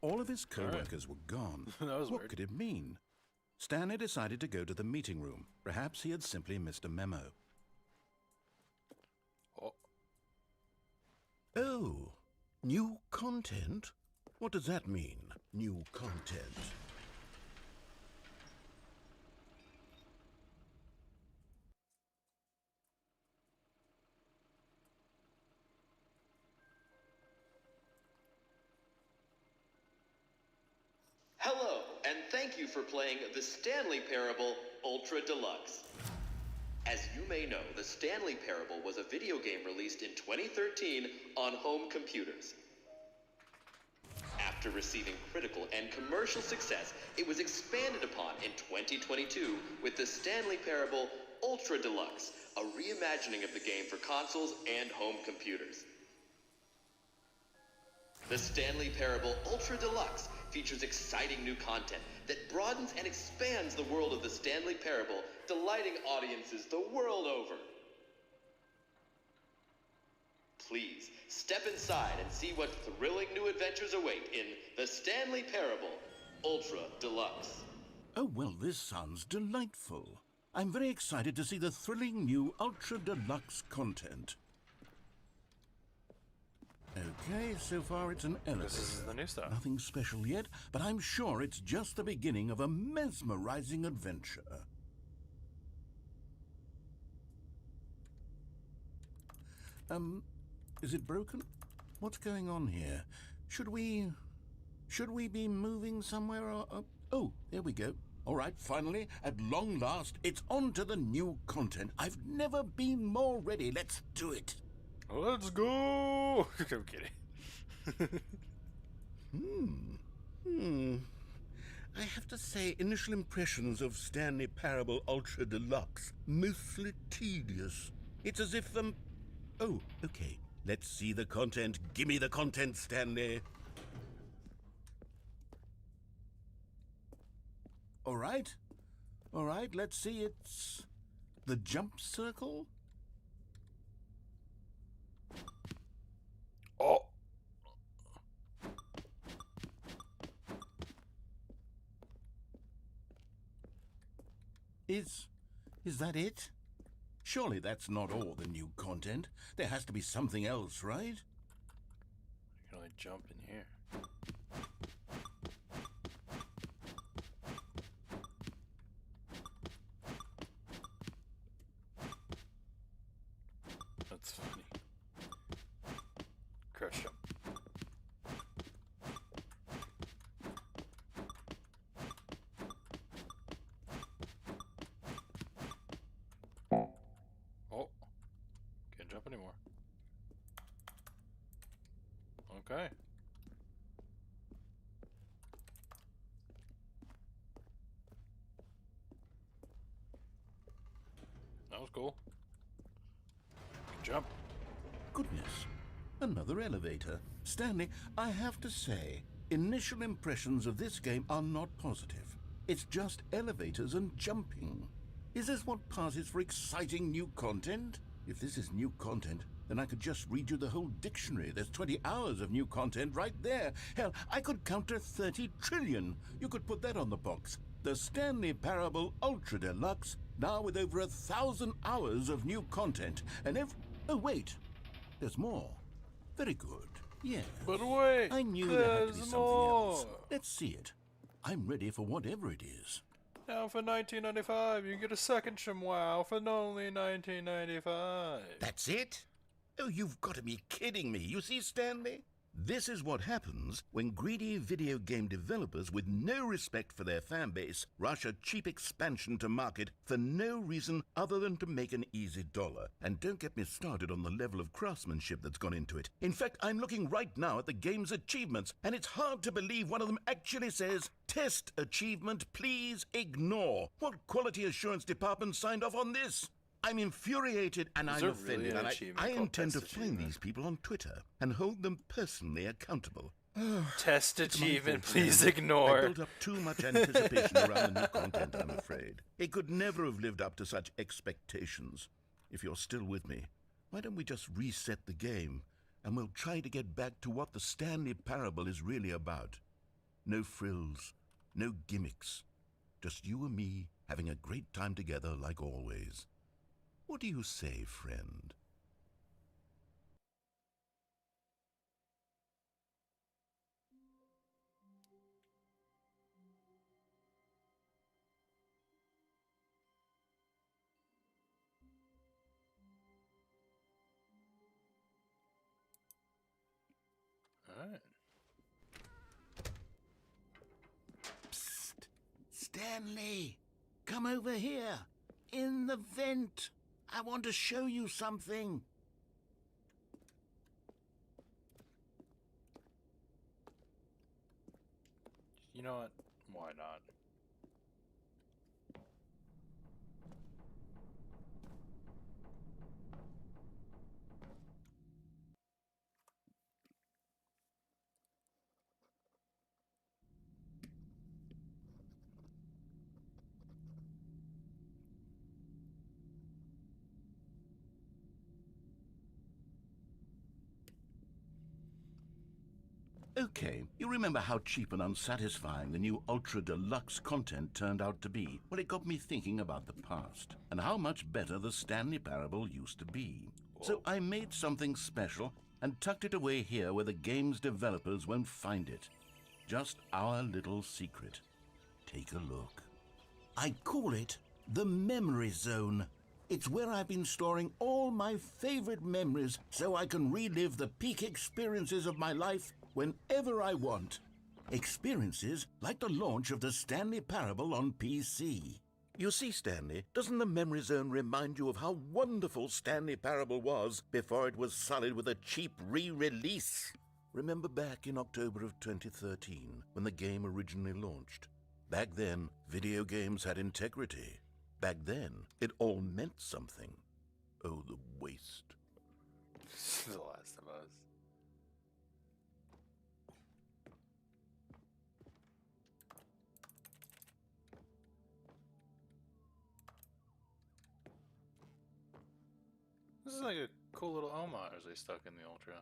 All of his co-workers were gone. That was What weird. could it mean? Stanley decided to go to the meeting room. Perhaps he had simply missed a memo. Oh, Oh, new content? What does that mean, new content? Hello, and thank you for playing the Stanley Parable Ultra Deluxe. As you may know, the Stanley Parable was a video game released in 2013 on home computers. After receiving critical and commercial success, it was expanded upon in 2022 with the Stanley Parable Ultra Deluxe, a reimagining of the game for consoles and home computers. The Stanley Parable Ultra Deluxe features exciting new content that broadens and expands the world of the Stanley Parable, delighting audiences the world over. Please, step inside and see what thrilling new adventures await in the Stanley Parable Ultra Deluxe. Oh, well, this sounds delightful. I'm very excited to see the thrilling new Ultra Deluxe content. Okay, so far it's an elevator. This is the new stuff. Nothing special yet, but I'm sure it's just the beginning of a mesmerizing adventure. Is it broken? What's going on here? Should we be moving somewhere or... Oh, there we go. All right, finally, at long last, it's on to the new content. I've never been more ready. Let's do it. Let's go! I'm kidding. I have to say, initial impressions of Stanley Parable Ultra Deluxe, mostly tedious. It's as if, Oh, okay. Let's see the content. Gimme the content, Stanley. All right, let's see. It's the jump circle. Oh! Is that it? Surely that's not all the new content. There has to be something else, right? You can only jump in here. That's funny. Crouch jump. Oh, can't jump anymore. Okay. That was cool. Can jump. Goodness, another elevator. Stanley, I have to say, initial impressions of this game are not positive. It's just elevators and jumping. Is this what passes for exciting new content? If this is new content, then I could just read you the whole dictionary. There's 20 hours of new content right there. Hell, I could count to 30 trillion. You could put that on the box. The Stanley Parable Ultra Deluxe, now with over 1,000 hours of new content. And oh, wait. There's more. Very good. Yes. But wait, I knew there had to be there's something more. else. Let's see it. I'm ready for whatever it is. Now for $19.95, you get a second ShamWow for only $19.95. That's it? Oh, you've got to be kidding me. You see, Stanley? This is what happens when greedy video game developers with no respect for their fan base rush a cheap expansion to market for no reason other than to make an easy dollar. And don't get me started on the level of craftsmanship that's gone into it. In fact, I'm looking right now at the game's achievements, and it's hard to believe one of them actually says, "Test achievement, please ignore." What quality assurance department signed off on this? I'm infuriated and I'm offended, and I intend to find these people on Twitter and hold them personally accountable. Test It's my achievement, fault, please Stanley. I ignore. built up too much anticipation around the new content, I'm afraid. It could never have lived up to such expectations. If you're still with me, why don't we just reset the game and we'll try to get back to what the Stanley Parable is really about. No frills, no gimmicks. Just you and me having a great time together like always. What do you say, friend? Alright. Psst! Stanley! Come over here! In the vent! I want to show you something. You know what? Why not? Okay, you remember how cheap and unsatisfying the new Ultra Deluxe content turned out to be? Well, it got me thinking about the past and how much better the Stanley Parable used to be. So I made something special and tucked it away here where the game's developers won't find it. Just our little secret. Take a look. I call it the Memory Zone. It's where I've been storing all my favorite memories so I can relive the peak experiences of my life whenever I want. Experiences like the launch of the Stanley Parable on PC. You see, Stanley, doesn't the Memory Zone remind you of how wonderful Stanley Parable was before it was sullied with a cheap re-release? Remember back in October of 2013 when the game originally launched? Back then, video games had integrity. Back then, it all meant something. Oh, the waste. The Last of Us. This is like a cool little homage they stuck in the Ultra.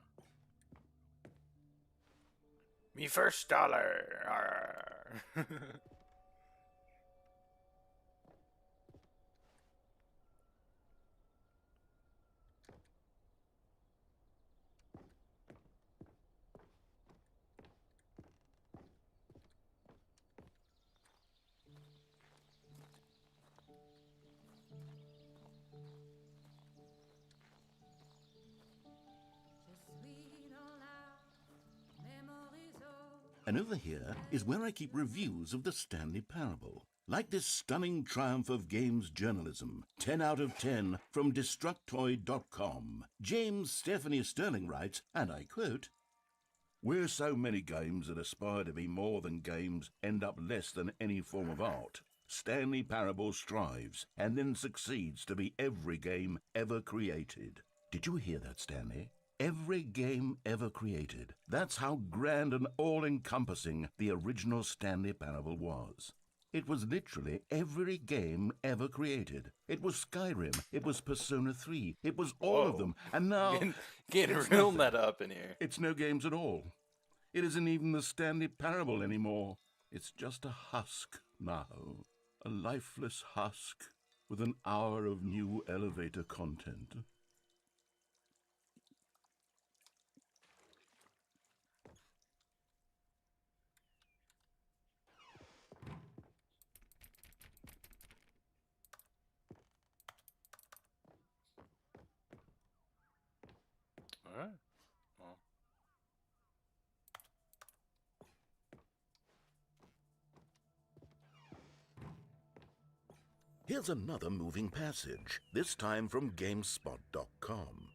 Me first dollar! Arr. And over here is where I keep reviews of the Stanley Parable. Like this stunning triumph of games journalism, 10 out of 10 from Destructoid.com. James Stephanie Sterling writes, and I quote, "Where so many games that aspire to be more than games end up less than any form of art, Stanley Parable strives and then succeeds to be every game ever created." Did you hear that, Stanley? Every game ever created. That's how grand and all-encompassing the original Stanley Parable was. It was literally every game ever created. It was Skyrim, it was Persona 3, it was all of them, and now... Getting real meta up in here. It's no games at all. It isn't even the Stanley Parable anymore. It's just a husk now. A lifeless husk with an hour of new elevator content. Alright. Well. Here's another moving passage, this time from GameSpot.com.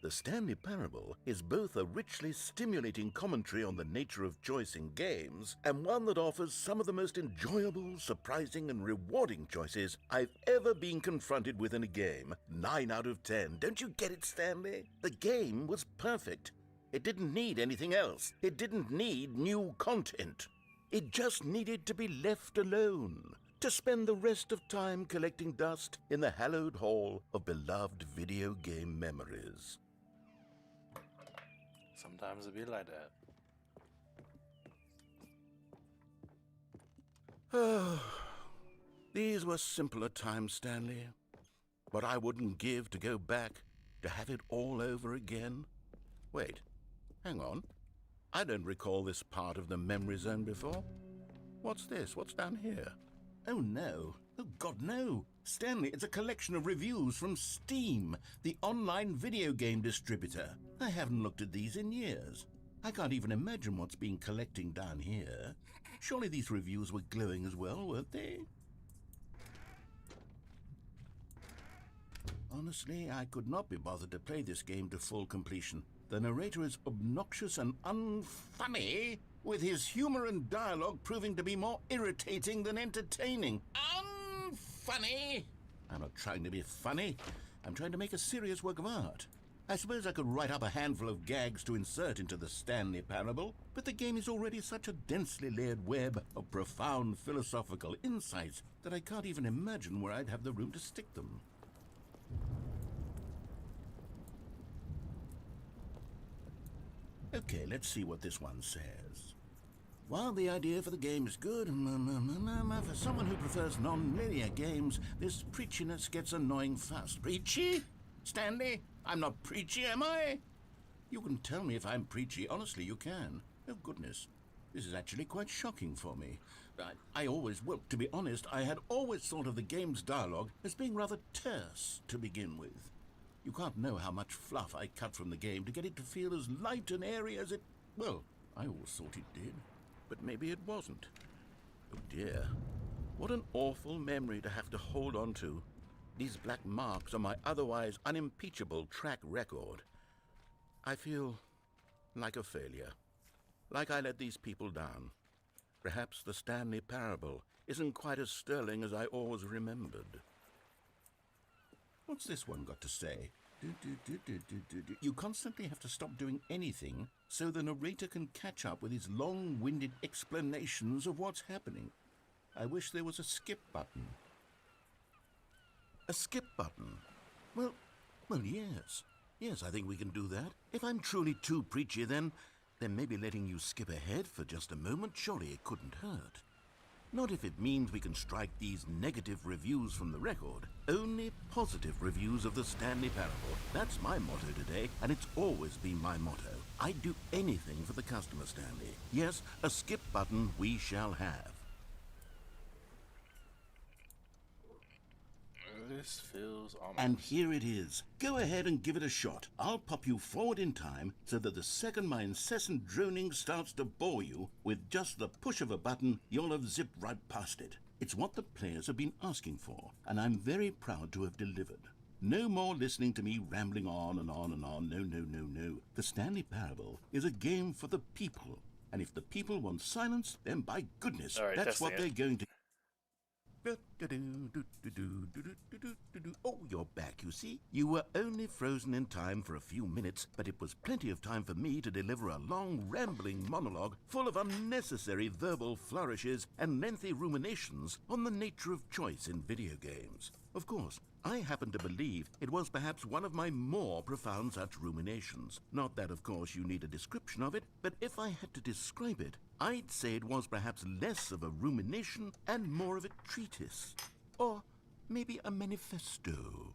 The Stanley Parable is both a richly stimulating commentary on the nature of choice in games and one that offers some of the most enjoyable, surprising, and rewarding choices I've ever been confronted with in a game. 9 out of 10. Don't you get it, Stanley? The game was perfect. It didn't need anything else. It didn't need new content. It just needed to be left alone, to spend the rest of time collecting dust in the hallowed hall of beloved video game memories. Sometimes it be like that. Oh, these were simpler times, Stanley. What I wouldn't give to go back, to have it all over again. Wait, hang on. I don't recall this part of the memory zone before. What's this? What's down here? Oh, no. Oh, God, no. Stanley, it's a collection of reviews from Steam, the online video game distributor. I haven't looked at these in years. I can't even imagine what's been collecting down here. Surely these reviews were glowing as well, weren't they? Honestly, I could not be bothered to play this game to full completion. The narrator is obnoxious and unfunny, with his humor and dialogue proving to be more irritating than entertaining. Unfunny? I'm not trying to be funny. I'm trying to make a serious work of art. I suppose I could write up a handful of gags to insert into the Stanley Parable, but the game is already such a densely layered web of profound philosophical insights that I can't even imagine where I'd have the room to stick them. Okay, let's see what this one says. While the idea for the game is good, for someone who prefers non-linear games, this preachiness gets annoying fast. Preachy? Stanley? I'm not preachy, am I? You can tell me if I'm preachy. Honestly, you can. Oh, goodness. This is actually quite shocking for me. Well, to be honest, I had always thought of the game's dialogue as being rather terse to begin with. You can't know how much fluff I cut from the game to get it to feel as light and airy as it... Well, I always thought it did. But maybe it wasn't. Oh, dear. What an awful memory to have to hold on to. These black marks on my otherwise unimpeachable track record. I feel like a failure. Like I let these people down. Perhaps the Stanley Parable isn't quite as sterling as I always remembered. What's this one got to say? You constantly have to stop doing anything so the narrator can catch up with his long-winded explanations of what's happening. I wish there was a skip button. A skip button? Well, yes. Yes, I think we can do that. If I'm truly too preachy, then maybe letting you skip ahead for just a moment, surely it couldn't hurt. Not if it means we can strike these negative reviews from the record. Only positive reviews of the Stanley Parable. That's my motto today, and it's always been my motto. I'd do anything for the customer, Stanley. Yes, a skip button we shall have. This feels ominous. And here it is. Go ahead and give it a shot. I'll pop you forward in time so that the second my incessant droning starts to bore you, with just the push of a button, you'll have zipped right past it. It's what the players have been asking for, and I'm very proud to have delivered. No more listening to me rambling on and on and on. No. The Stanley Parable is a game for the people. And if the people want silence, then by goodness, All right, that's what it. they're going to... Oh, you're back, you see. You were only frozen in time for a few minutes, but it was plenty of time for me to deliver a long, rambling monologue full of unnecessary verbal flourishes and lengthy ruminations on the nature of choice in video games. Of course, I happen to believe it was perhaps one of my more profound such ruminations. Not that, of course, you need a description of it, but if I had to describe it, I'd say it was perhaps less of a rumination and more of a treatise. Or maybe a manifesto.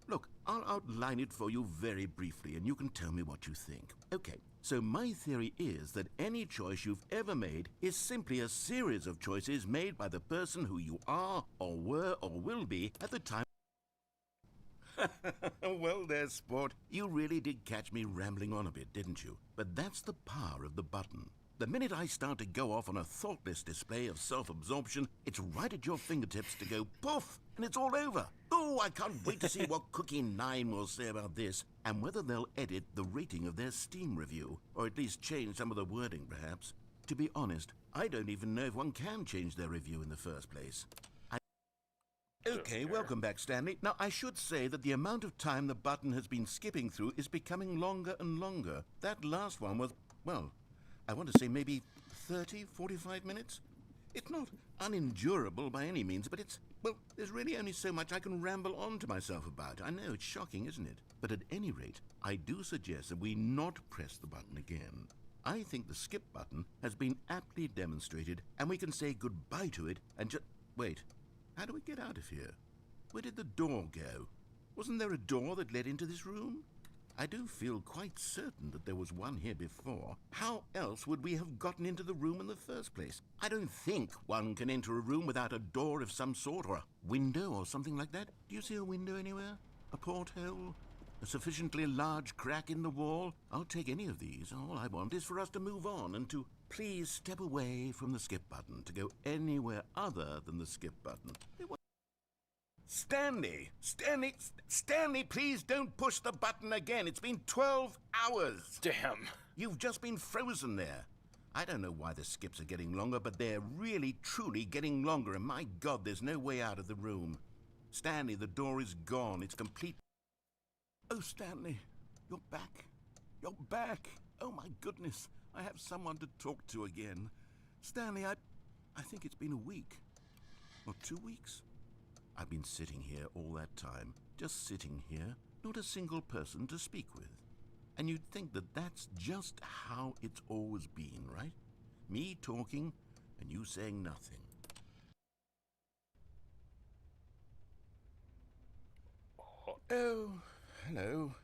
Look, I'll outline it for you very briefly, and you can tell me what you think. Okay, so my theory is that any choice you've ever made is simply a series of choices made by the person who you are, or were, or will be at the time. Well, there, sport. You really did catch me rambling on a bit, didn't you? But that's the power of the button. The minute I start to go off on a thoughtless display of self-absorption, it's right at your fingertips to go poof, and it's all over. Oh, I can't wait to see what Cookie 9 will say about this, and whether they'll edit the rating of their Steam review, or at least change some of the wording, perhaps. To be honest, I don't even know if one can change their review in the first place. Okay, welcome back, Stanley. Now, I should say that the amount of time the button has been skipping through is becoming longer and longer. That last one was, well, I want to say maybe 30, 45 minutes? It's not unendurable by any means, but well, there's really only so much I can ramble on to myself about. I know, it's shocking, isn't it? But at any rate, I do suggest that we not press the button again. I think the skip button has been aptly demonstrated, and we can say goodbye to it and just... Wait. How do we get out of here? Where did the door go? Wasn't there a door that led into this room? I do feel quite certain that there was one here before. How else would we have gotten into the room in the first place? I don't think one can enter a room without a door of some sort, or a window or something like that. Do you see a window anywhere? A porthole? A sufficiently large crack in the wall? I'll take any of these. All I want is for us to move on and to please step away from the skip button, to go anywhere other than the skip button. Stanley, please don't push the button again. It's been 12 hours. Damn. You've just been frozen there. I don't know why the skips are getting longer, but they're really, truly getting longer, and my God, there's no way out of the room. Stanley, the door is gone. It's complete. Oh, Stanley, you're back. You're back. Oh, my goodness. I have someone to talk to again. Stanley, I think it's been a week. Or 2 weeks. I've been sitting here all that time. Just sitting here. Not a single person to speak with. And you'd think that that's just how it's always been, right? Me talking and you saying nothing. Oh, hello.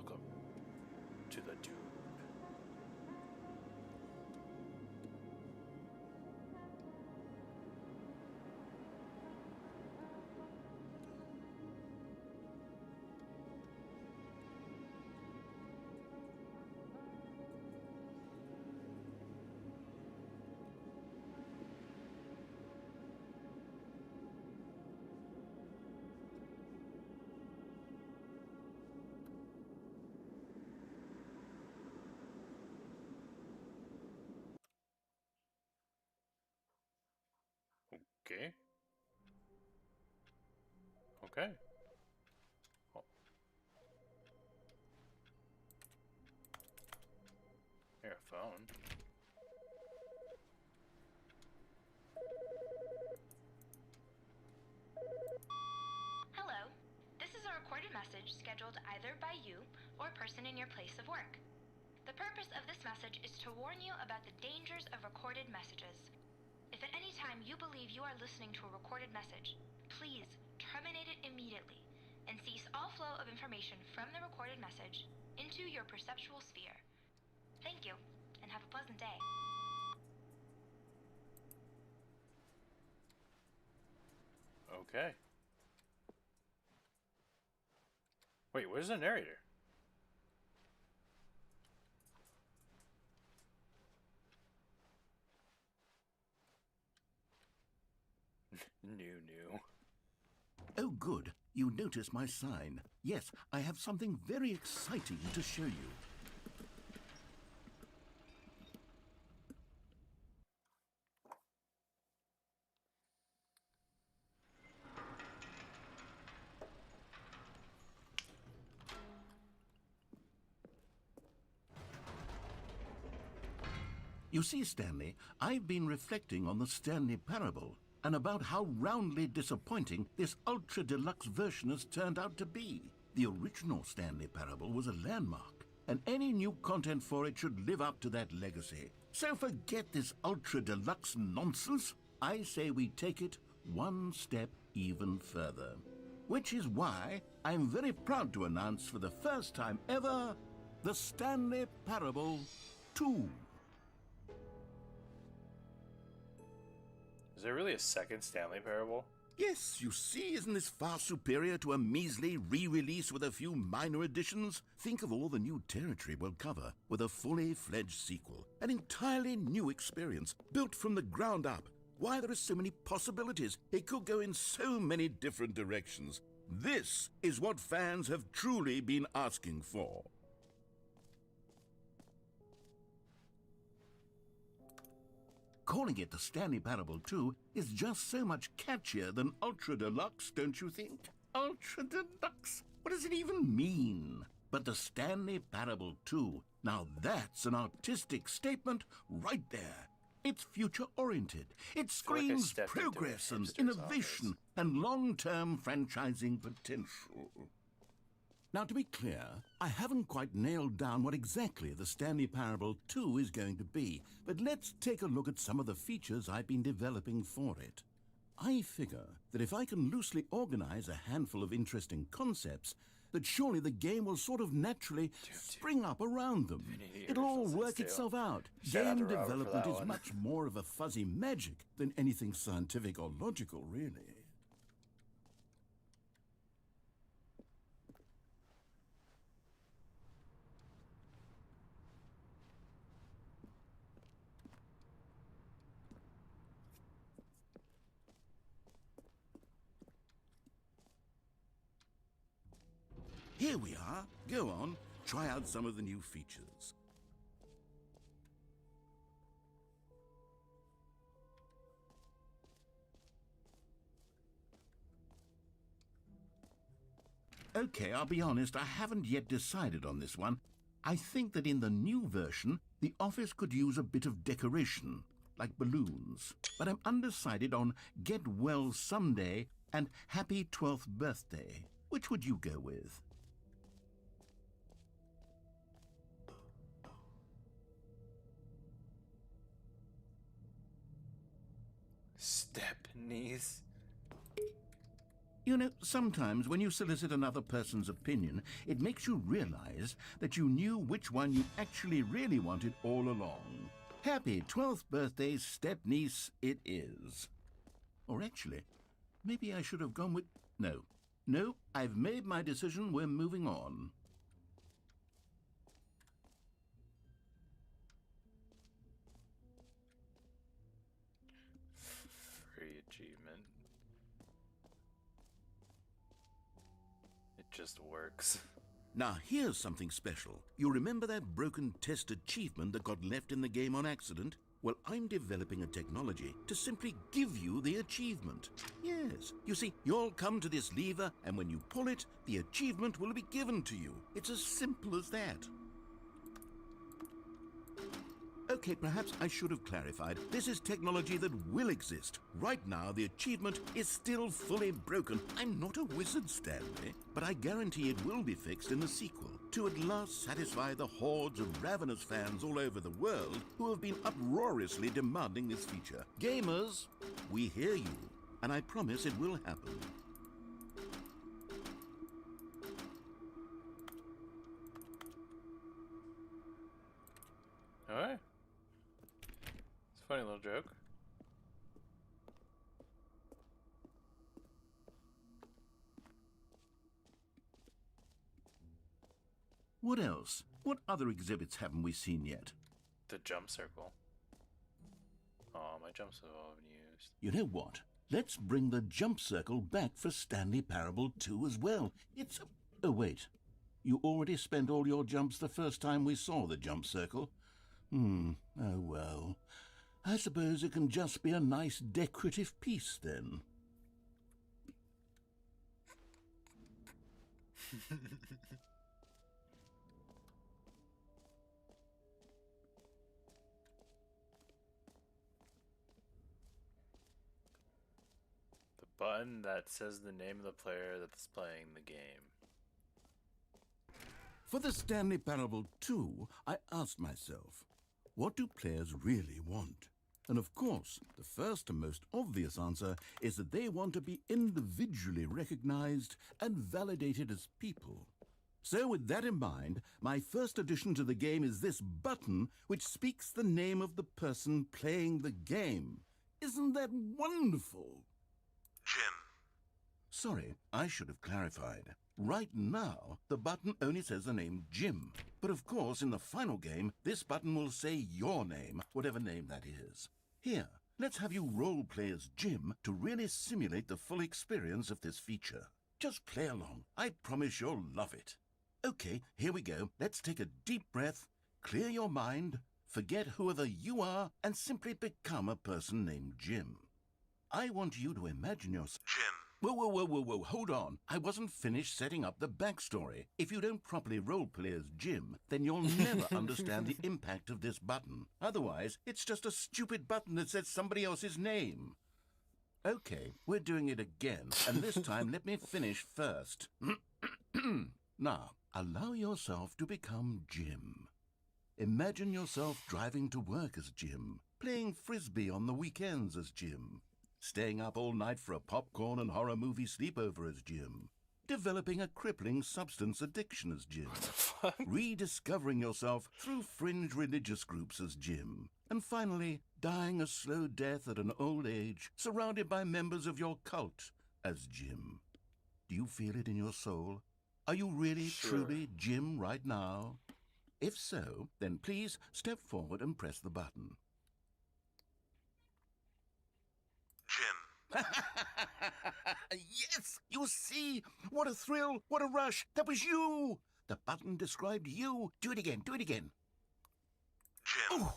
Welcome to the Dune. Okay. Okay. Oh. Here, a phone. Hello. This is a recorded message scheduled either by you or a person in your place of work. The purpose of this message is to warn you about the dangers of recorded messages. If at any time you believe you are listening to a recorded message, please terminate it immediately and cease all flow of information from the recorded message into your perceptual sphere. Thank you, and have a pleasant day. Okay. Wait, where's the narrator? New. Oh, good. You notice my sign. Yes, I have something very exciting to show you. You see, Stanley, I've been reflecting on the Stanley Parable and about how roundly disappointing this ultra-deluxe version has turned out to be. The original Stanley Parable was a landmark, and any new content for it should live up to that legacy. So forget this ultra-deluxe nonsense. I say we take it one step even further. Which is why I'm very proud to announce for the first time ever, the Stanley Parable 2. Is there really a second Stanley Parable? Yes, you see, isn't this far superior to a measly re-release with a few minor additions? Think of all the new territory we'll cover with a fully fledged sequel. An entirely new experience, built from the ground up. Why, there are so many possibilities. It could go in so many different directions. This is what fans have truly been asking for. Calling it the Stanley Parable 2 is just so much catchier than Ultra Deluxe, don't you think? Ultra Deluxe? What does it even mean? But the Stanley Parable 2, now that's an artistic statement right there. It's future-oriented. It screams stepped into a progress and hipster's innovation office. and long-term franchising potential. Now, to be clear, I haven't quite nailed down what exactly the Stanley Parable 2 is going to be, but let's take a look at some of the features I've been developing for it. I figure that if I can loosely organize a handful of interesting concepts, that surely the game will sort of naturally spring up around them. It'll all work itself out. Shout out to Game Robert for development that is one. much more of a fuzzy magic than anything scientific or logical, really. Here we are. Go on, try out some of the new features. Okay, I'll be honest, I haven't yet decided on this one. I think that in the new version, the office could use a bit of decoration, like balloons. But I'm undecided on Get Well Someday and Happy 12th Birthday. Which would you go with? Stepniece. You know, sometimes when you solicit another person's opinion, it makes you realize that you knew which one you actually really wanted all along. Happy 12th birthday, step-niece, it is. Or actually, maybe I should have gone with... No. No, I've made my decision. We're moving on. Free achievement. It just works. Now, here's something special. You remember that broken test achievement that got left in the game on accident? Well, I'm developing a technology to simply give you the achievement. Yes, you see, you'll come to this lever, and when you pull it, the achievement will be given to you. It's as simple as that. Okay, perhaps I should have clarified. This is technology that will exist. Right now, the achievement is still fully broken. I'm not a wizard, Stanley, but I guarantee it will be fixed in the sequel to at last satisfy the hordes of ravenous fans all over the world who have been uproariously demanding this feature. Gamers, we hear you, and I promise it will happen. Alright. It's a funny little joke. What else? What other exhibits haven't we seen yet? The jump circle. Oh, my jumps have all been used. You know what? Let's bring the jump circle back for Stanley Parable 2 as well. It's... Oh, wait. You already spent all your jumps the first time we saw the jump circle? Oh, well. I suppose it can just be a nice decorative piece, then. The button that says the name of the player that's playing the game. For the Stanley Parable 2, I asked myself, what do players really want? And of course, the first and most obvious answer is that they want to be individually recognized and validated as people. So with that in mind, my first addition to the game is this button which speaks the name of the person playing the game. Isn't that wonderful? Jim. Sorry, I should have clarified. Right now, the button only says the name Jim. But of course, in the final game, this button will say your name, whatever name that is. Here, let's have you role-play as Jim to really simulate the full experience of this feature. Just play along. I promise you'll love it. Okay, here we go. Let's take a deep breath, clear your mind, forget whoever you are, and simply become a person named Jim. I want you to imagine yourself... Jim. Whoa, hold on. I wasn't finished setting up the backstory. If you don't properly roleplay as Jim, then you'll never understand the impact of this button. Otherwise, it's just a stupid button that says somebody else's name. Okay, we're doing it again, and this time let me finish first. Now, allow yourself to become Jim. Imagine yourself driving to work as Jim, playing frisbee on the weekends as Jim, staying up all night for a popcorn and horror movie sleepover as Jim, developing a crippling substance addiction as Jim, rediscovering yourself through fringe religious groups as Jim, and finally dying a slow death at an old age, surrounded by members of your cult as Jim. Do you feel it in your soul? Are you really, truly Jim right now? If so, then please step forward and press the button. Jim. Yes! You see? What a thrill! What a rush! That was you! The button described you. Do it again, do it again. Jim. Oh,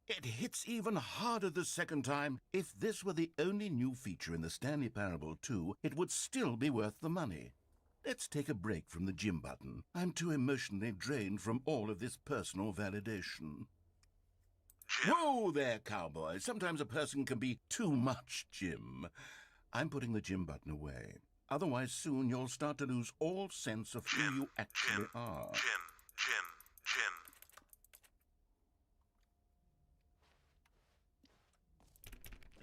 it hits even harder the second time. If this were the only new feature in the Stanley Parable 2, it would still be worth the money. Let's take a break from the Jim button. I'm too emotionally drained from all of this personal validation. Jim. Whoa there, cowboy. Sometimes a person can be too much, Jim. I'm putting the Jim button away. Otherwise, soon you'll start to lose all sense of who you actually are. Jim.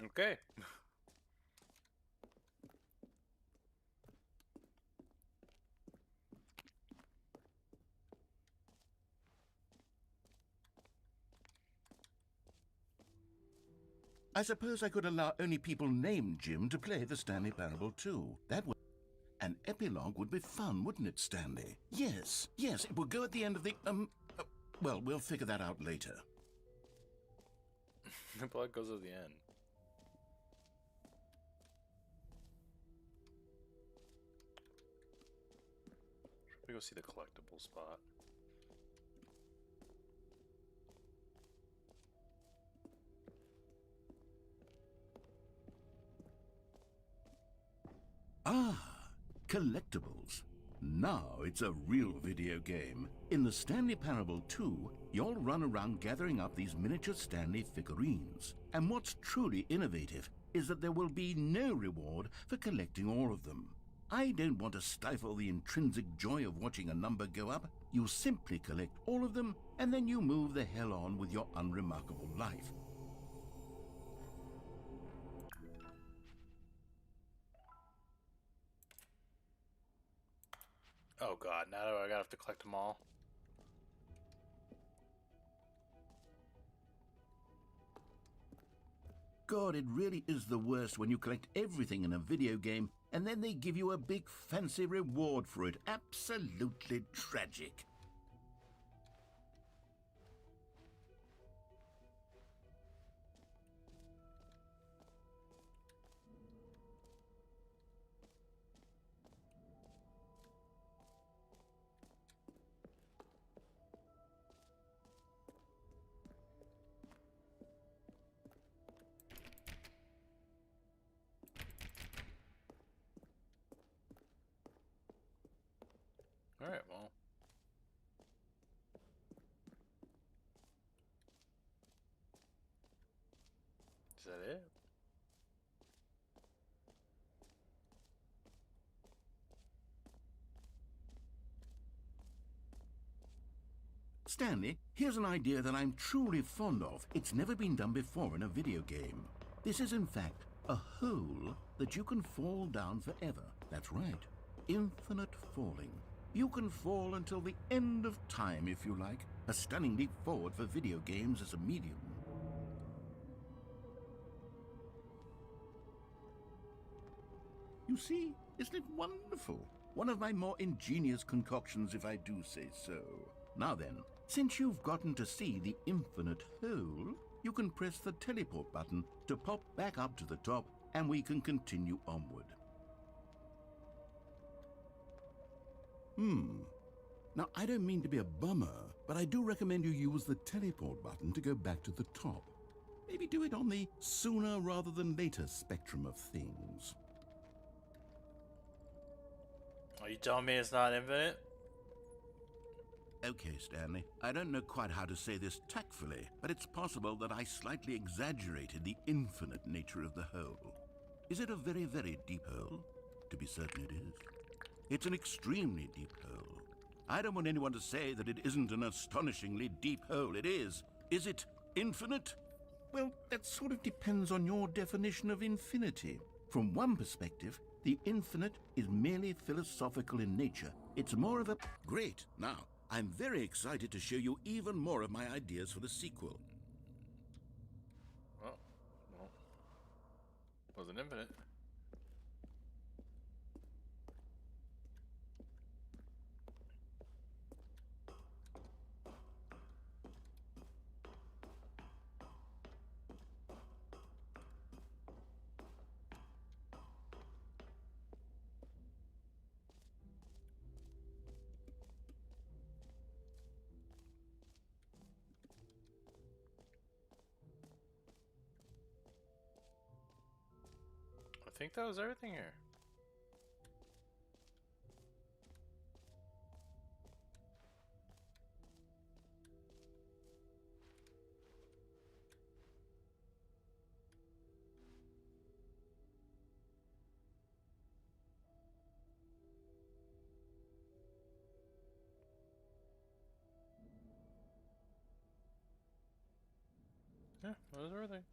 Okay. I suppose I could allow only people named Jim to play the Stanley Parable too. That would... An epilogue would be fun, wouldn't it, Stanley? Yes, yes, it would go at the end of the, well, we'll figure that out later. The plot goes at the end. Should we go see the collectible spot? Ah, collectibles. Now it's a real video game. In the Stanley Parable 2, you'll run around gathering up these miniature Stanley figurines. And what's truly innovative is that there will be no reward for collecting all of them. I don't want to stifle the intrinsic joy of watching a number go up. You simply collect all of them, and then you move the hell on with your unremarkable life. Oh god, now do I gotta have to collect them all? God, it really is the worst when you collect everything in a video game and then they give you a big fancy reward for it. Absolutely tragic. Alright, well. Is that it? Stanley, here's an idea that I'm truly fond of. It's never been done before in a video game. This is, in fact, a hole that you can fall down forever. That's right. Infinite falling. You can fall until the end of time, if you like. A stunning leap forward for video games as a medium. You see, isn't it wonderful? One of my more ingenious concoctions, if I do say so. Now then, since you've gotten to see the infinite hole, you can press the teleport button to pop back up to the top, and we can continue onward. Now, I don't mean to be a bummer, but I do recommend you use the teleport button to go back to the top. Maybe do it on the sooner rather than later spectrum of things. Are you telling me it's not infinite? Okay, Stanley, I don't know quite how to say this tactfully, but it's possible that I slightly exaggerated the infinite nature of the hole. Is it a very, very deep hole? To be certain it is. It's an extremely deep hole. I don't want anyone to say that it isn't an astonishingly deep hole. It is. Is it infinite? Well, that sort of depends on your definition of infinity. From one perspective, the infinite is merely philosophical in nature. It's more of a... Great. Now, I'm very excited to show you even more of my ideas for the sequel. Well, wasn't infinite. I think that was everything here. Yeah, that was everything.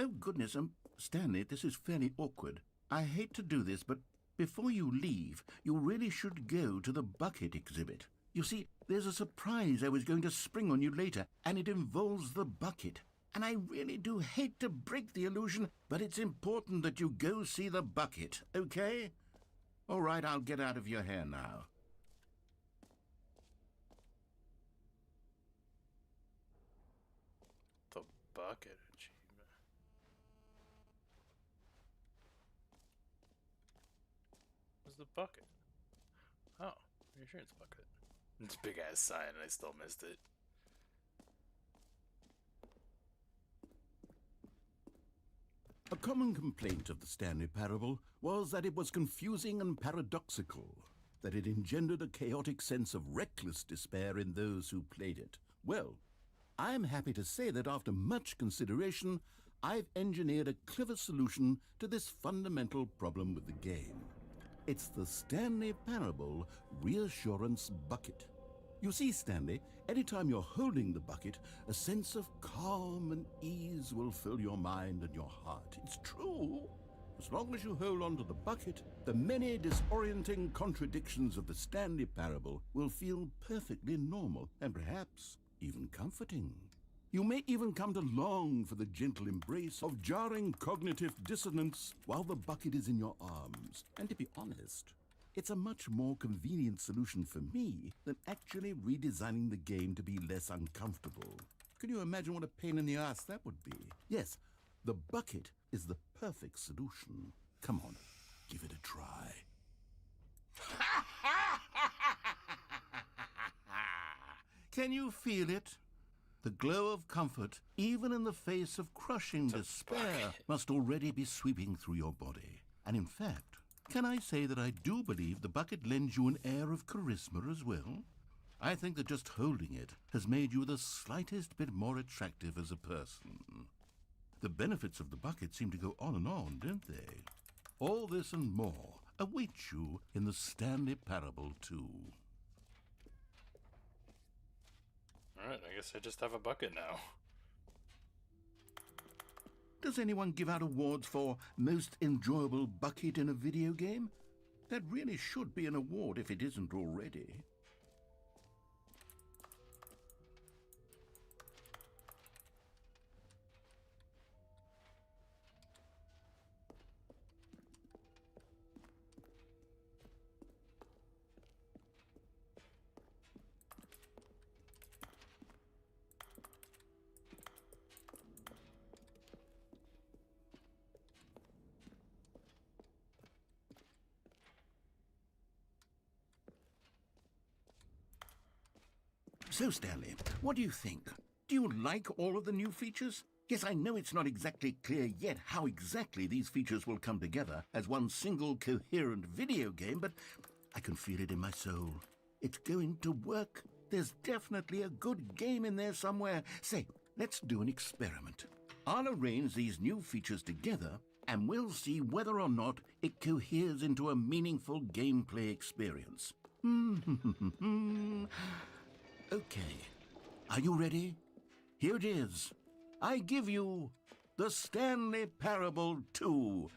Oh, goodness, Stanley, this is fairly awkward. I hate to do this, but Before you leave, you really should go to the bucket exhibit. You see, there's a surprise I was going to spring on you later, and it involves the bucket. And I really do hate to break the illusion, but it's important that you go see the bucket, okay? All right, I'll get out of your hair now. The bucket achievement. What's the bucket? Oh, reassurance bucket. It's a big ass sign and I still missed it. A common complaint of the Stanley Parable was that it was confusing and paradoxical, that it engendered a chaotic sense of reckless despair in those who played it. Well, I am happy to say that after much consideration, I've engineered a clever solution to this fundamental problem with the game. It's the Stanley Parable Reassurance Bucket. You see, Stanley, anytime you're holding the bucket, a sense of calm and ease will fill your mind and your heart. It's true. As long as you hold on to the bucket, the many disorienting contradictions of the Stanley Parable will feel perfectly normal and perhaps even comforting. You may even come to long for the gentle embrace of jarring cognitive dissonance while the bucket is in your arms. And to be honest, it's a much more convenient solution for me than actually redesigning the game to be less uncomfortable. Can you imagine what a pain in the ass that would be? Yes, the bucket is the perfect solution. Come on, give it a try. Can you feel it? The glow of comfort, even in the face of crushing despair, must already be sweeping through your body. And in fact, can I say that I do believe the bucket lends you an air of charisma as well? I think that just holding it has made you the slightest bit more attractive as a person. The benefits of the bucket seem to go on, don't they? All this and more await you in the Stanley Parable 2. Alright, I guess I just have a bucket now. Does anyone give out awards for most enjoyable bucket in a video game? That really should be an award if it isn't already. So, Stanley, what do you think? Do you like all of the new features? Yes, I know it's not exactly clear yet how exactly these features will come together as one single coherent video game, but I can feel it in my soul. It's going to work. There's definitely a good game in there somewhere. Say, let's do an experiment. I'll arrange these new features together, and we'll see whether or not it coheres into a meaningful gameplay experience. Okay, are you ready? Here it is. I give you the Stanley Parable 2.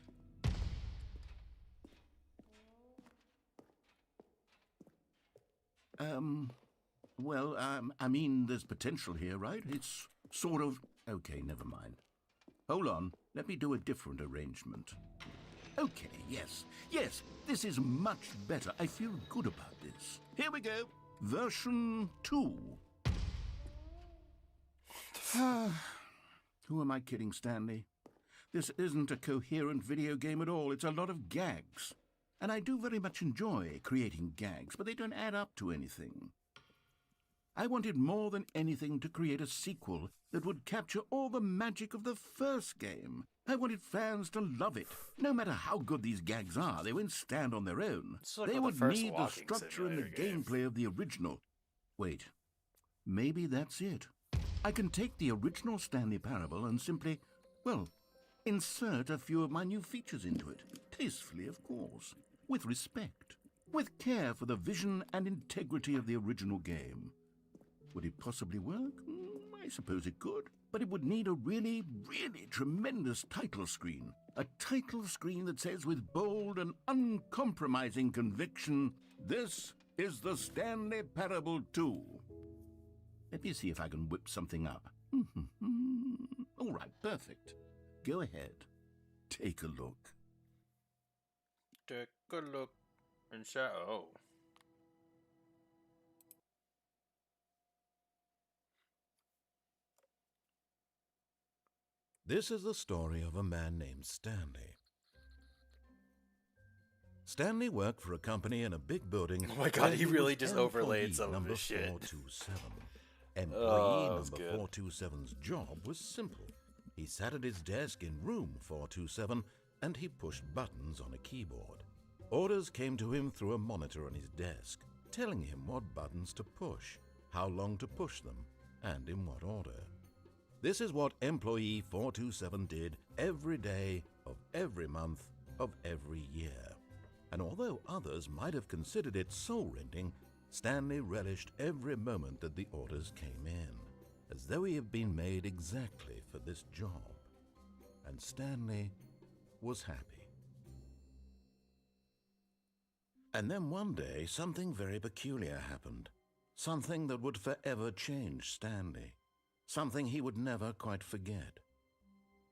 I mean, there's potential here, right? It's sort of... Okay, never mind. Hold on, let me do a different arrangement. Okay, yes, this is much better. I feel good about this. Here we go. Version 2. Who am I kidding, Stanley? This isn't a coherent video game at all. It's a lot of gags. And I do very much enjoy creating gags, but they don't add up to anything. I wanted more than anything to create a sequel that would capture all the magic of the first game. I wanted fans to love it. No matter how good these gags are, they won't stand on their own. Like they would first need the structure and the gameplay of the original. Wait, maybe that's it. I can take the original Stanley Parable and simply, well, insert a few of my new features into it. Tastefully, of course. With respect. With care for the vision and integrity of the original game. Would it possibly work? I suppose it could. but it would need a really tremendous title screen. A title screen that says with bold and uncompromising conviction, "This is the Stanley Parable 2. Let me see if I can whip something up. All right, perfect. Go ahead. Take a look. Take a look inside. Oh. This is the story of a man named Stanley. Stanley worked for a company in a big building. Oh my god, where he was really just overlaid employee some of number his shit. 427. Employee Oh, that was number good. 427's job was simple. He sat at his desk in room 427 and he pushed buttons on a keyboard. Orders came to him through a monitor on his desk, telling him what buttons to push, how long to push them, and in what order. This is what employee 427 did every day of every month of every year. And although others might have considered it soul-rending, Stanley relished every moment that the orders came in, as though he had been made exactly for this job. And Stanley was happy. And then one day, something very peculiar happened. Something that would forever change Stanley. Something he would never quite forget.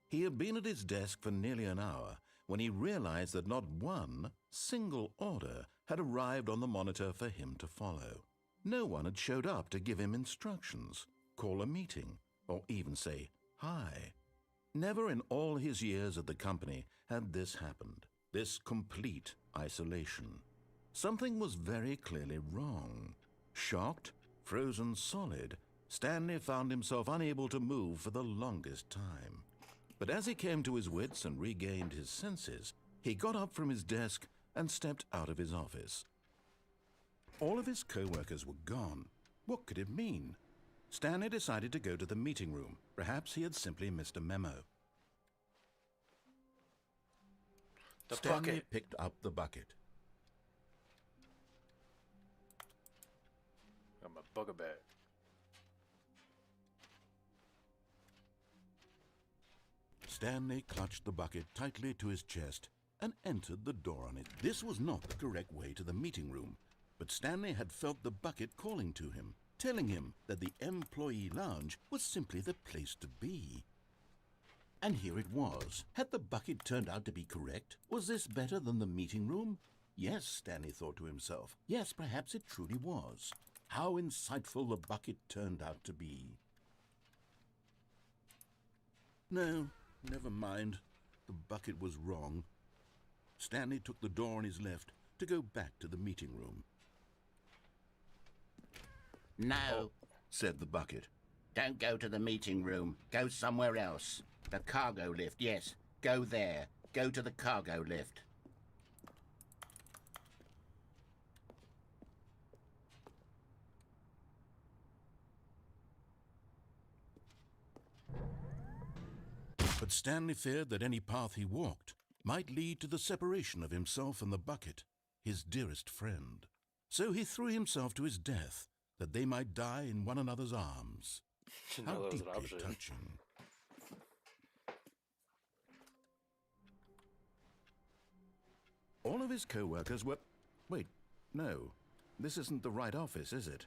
He had been at his desk for nearly an hour when he realized that not one single order had arrived on the monitor for him to follow. No one had showed up to give him instructions, call a meeting, or even say hi. Never in all his years at the company had this happened, this complete isolation. Something was very clearly wrong. Shocked, frozen solid, Stanley found himself unable to move for the longest time. But as he came to his wits and regained his senses, he got up from his desk and stepped out of his office. All of his co-workers were gone. What could it mean? Stanley decided to go to the meeting room. Perhaps he had simply missed a memo. The Stanley bucket. picked up the bucket. I'm a bugger bag. Stanley clutched the bucket tightly to his chest and entered the door on it. This was not the correct way to the meeting room, but Stanley had felt the bucket calling to him, telling him that the employee lounge was simply the place to be. And here it was. Had the bucket turned out to be correct? Was this better than the meeting room? Yes, Stanley thought to himself. Yes, perhaps it truly was. How insightful the bucket turned out to be. No, never mind. The bucket was wrong. Stanley took the door on his left to go back to the meeting room. No, Said the bucket. don't go to the meeting room. Go somewhere else. The cargo lift, yes. Go there. Go to the cargo lift. But Stanley feared that any path he walked might lead to the separation of himself and the bucket, his dearest friend. So he threw himself to his death, that they might die in one another's arms. Didn't How know that was an deeply option. touching. All of his co-workers were... Wait, no. This isn't the right office, is it?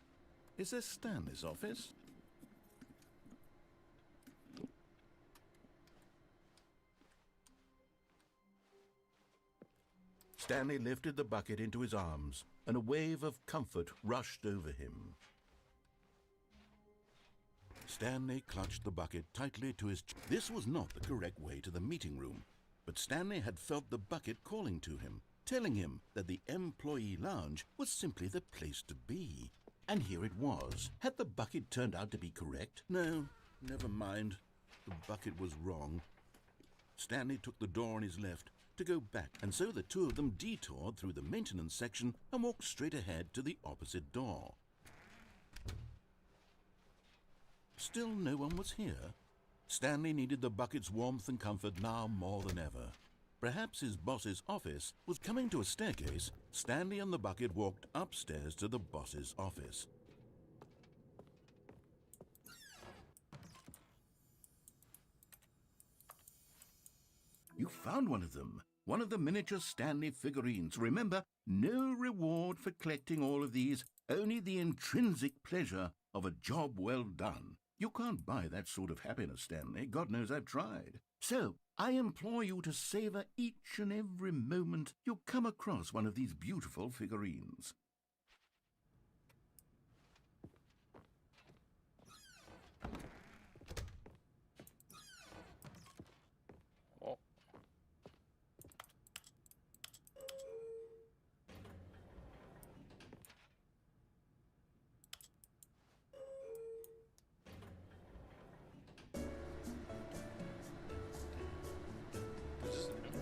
Is this Stanley's office? Stanley lifted the bucket into his arms, and a wave of comfort rushed over him. Stanley clutched the bucket tightly to his chest. This was not the correct way to the meeting room, but Stanley had felt the bucket calling to him, telling him that the employee lounge was simply the place to be. And here it was. Had the bucket turned out to be correct? No, never mind. The bucket was wrong. Stanley took the door on his left to go back, and so the two of them detoured through the maintenance section and walked straight ahead to the opposite door. Still no one was here. Stanley needed the bucket's warmth and comfort now more than ever. Perhaps his boss's office was coming to a staircase. Stanley and the bucket walked upstairs to the boss's office. You found one of them. One of the miniature Stanley figurines. Remember, no reward for collecting all of these, only the intrinsic pleasure of a job well done. You can't buy that sort of happiness, Stanley. God knows I've tried. So, I implore you to savor each and every moment you come across one of these beautiful figurines. Oh. Is this new?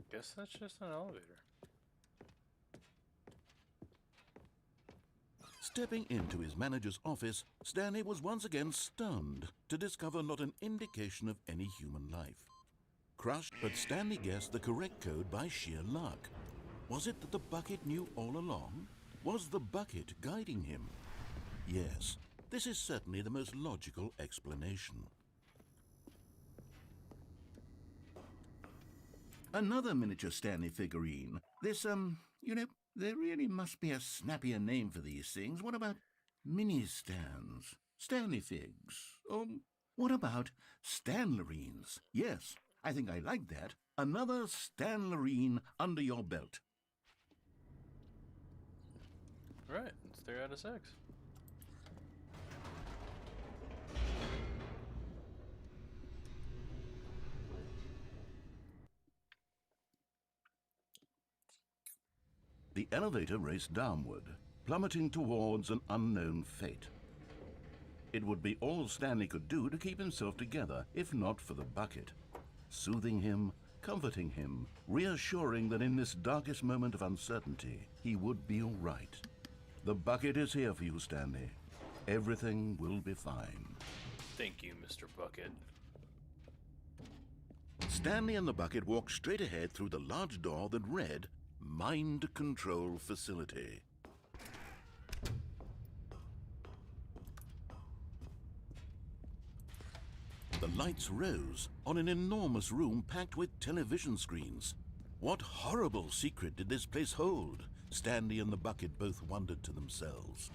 Guess that's just an elevator. Stepping into his manager's office, Stanley was once again stunned to discover not an indication of any human life. Crushed, but Stanley guessed the correct code by sheer luck. Was it that the bucket knew all along? Was the bucket guiding him? Yes, this is certainly the most logical explanation. Another miniature Stanley figurine. This, there really must be a snappier name for these things. What about mini-stands? Stanley figs? What about Stanlerines? Yes, I think I like that. Another Stanlerine under your belt. Right, it's 3 out of 6. The elevator raced downward, plummeting towards an unknown fate. It would be all Stanley could do to keep himself together, if not for the bucket. Soothing him, comforting him, reassuring that in this darkest moment of uncertainty, he would be all right. The bucket is here for you, Stanley. Everything will be fine. Thank you, Mr. Bucket. Stanley and the bucket walked straight ahead through the large door that read, Mind Control Facility. The lights rose on an enormous room packed with television screens. What horrible secret did this place hold? Stanley and the bucket both wondered to themselves.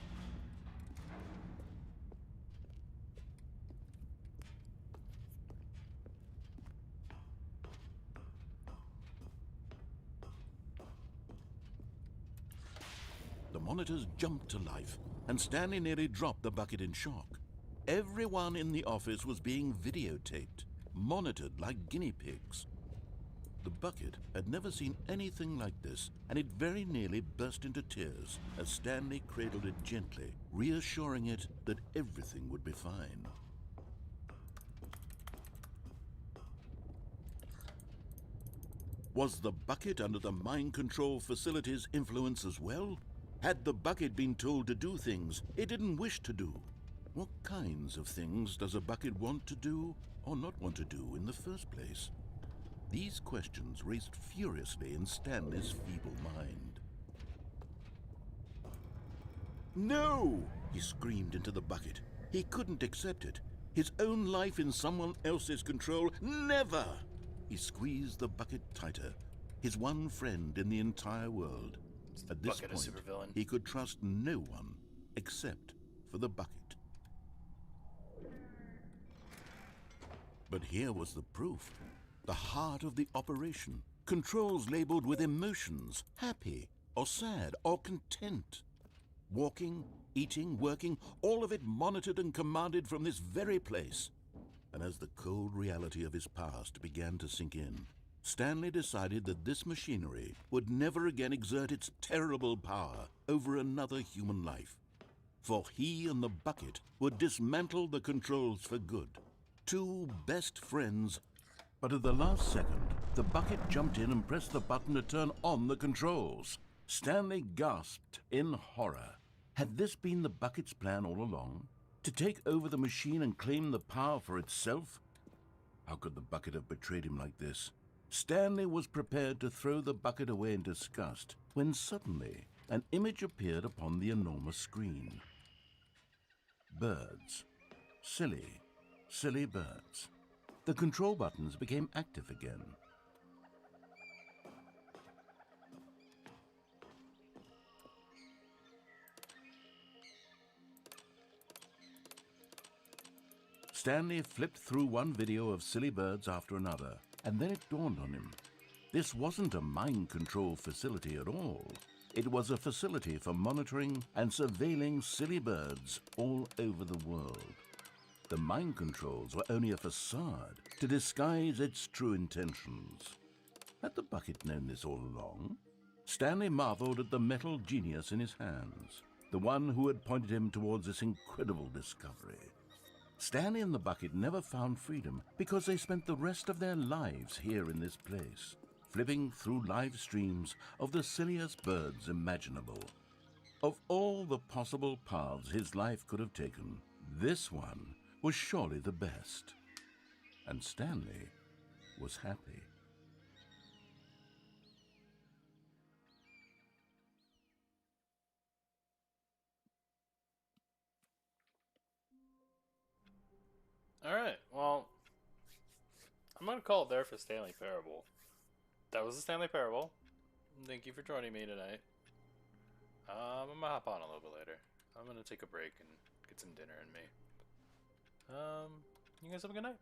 The monitors jumped to life, and Stanley nearly dropped the bucket in shock. Everyone in the office was being videotaped, monitored like guinea pigs. The bucket had never seen anything like this, and it very nearly burst into tears as Stanley cradled it gently, reassuring it that everything would be fine. Was the bucket under the mind control facility's influence as well? Had the bucket been told to do things it didn't wish to do? What kinds of things does a bucket want to do or not want to do in the first place? These questions raced furiously in Stanley's feeble mind. No! He screamed into the bucket. He couldn't accept it. His own life in someone else's control, never! He squeezed the bucket tighter. His one friend in the entire world. At this Bucket, a point, supervillain. he could trust no one except for the bucket. But here was the proof. The heart of the operation. Controls labeled with emotions, happy or sad or content. Walking, eating, working, all of it monitored and commanded from this very place. And as the cold reality of his past began to sink in, Stanley decided that this machinery would never again exert its terrible power over another human life. For he and the bucket would dismantle the controls for good. Two best friends. But at the last second, the bucket jumped in and pressed the button to turn on the controls. Stanley gasped in horror. Had this been the bucket's plan all along? To take over the machine and claim the power for itself? How could the bucket have betrayed him like this? Stanley was prepared to throw the bucket away in disgust when suddenly an image appeared upon the enormous screen. Birds. Silly, silly birds. The control buttons became active again. Stanley flipped through one video of silly birds after another, and then it dawned on him. This wasn't a mind control facility at all. It was a facility for monitoring and surveilling silly birds all over the world. The mind controls were only a facade to disguise its true intentions. Had the bucket known this all along? Stanley marveled at the metal genius in his hands, the one who had pointed him towards this incredible discovery. Stanley and the bucket never found freedom because they spent the rest of their lives here in this place, flipping through live streams of the silliest birds imaginable. Of all the possible paths his life could have taken, this one was surely the best. And Stanley was happy. Alright, well, I'm gonna call it there for Stanley Parable. That was the Stanley Parable. Thank you for joining me tonight. I'm gonna hop on a little bit later. I'm gonna take a break and get some dinner in me. You guys have a good night.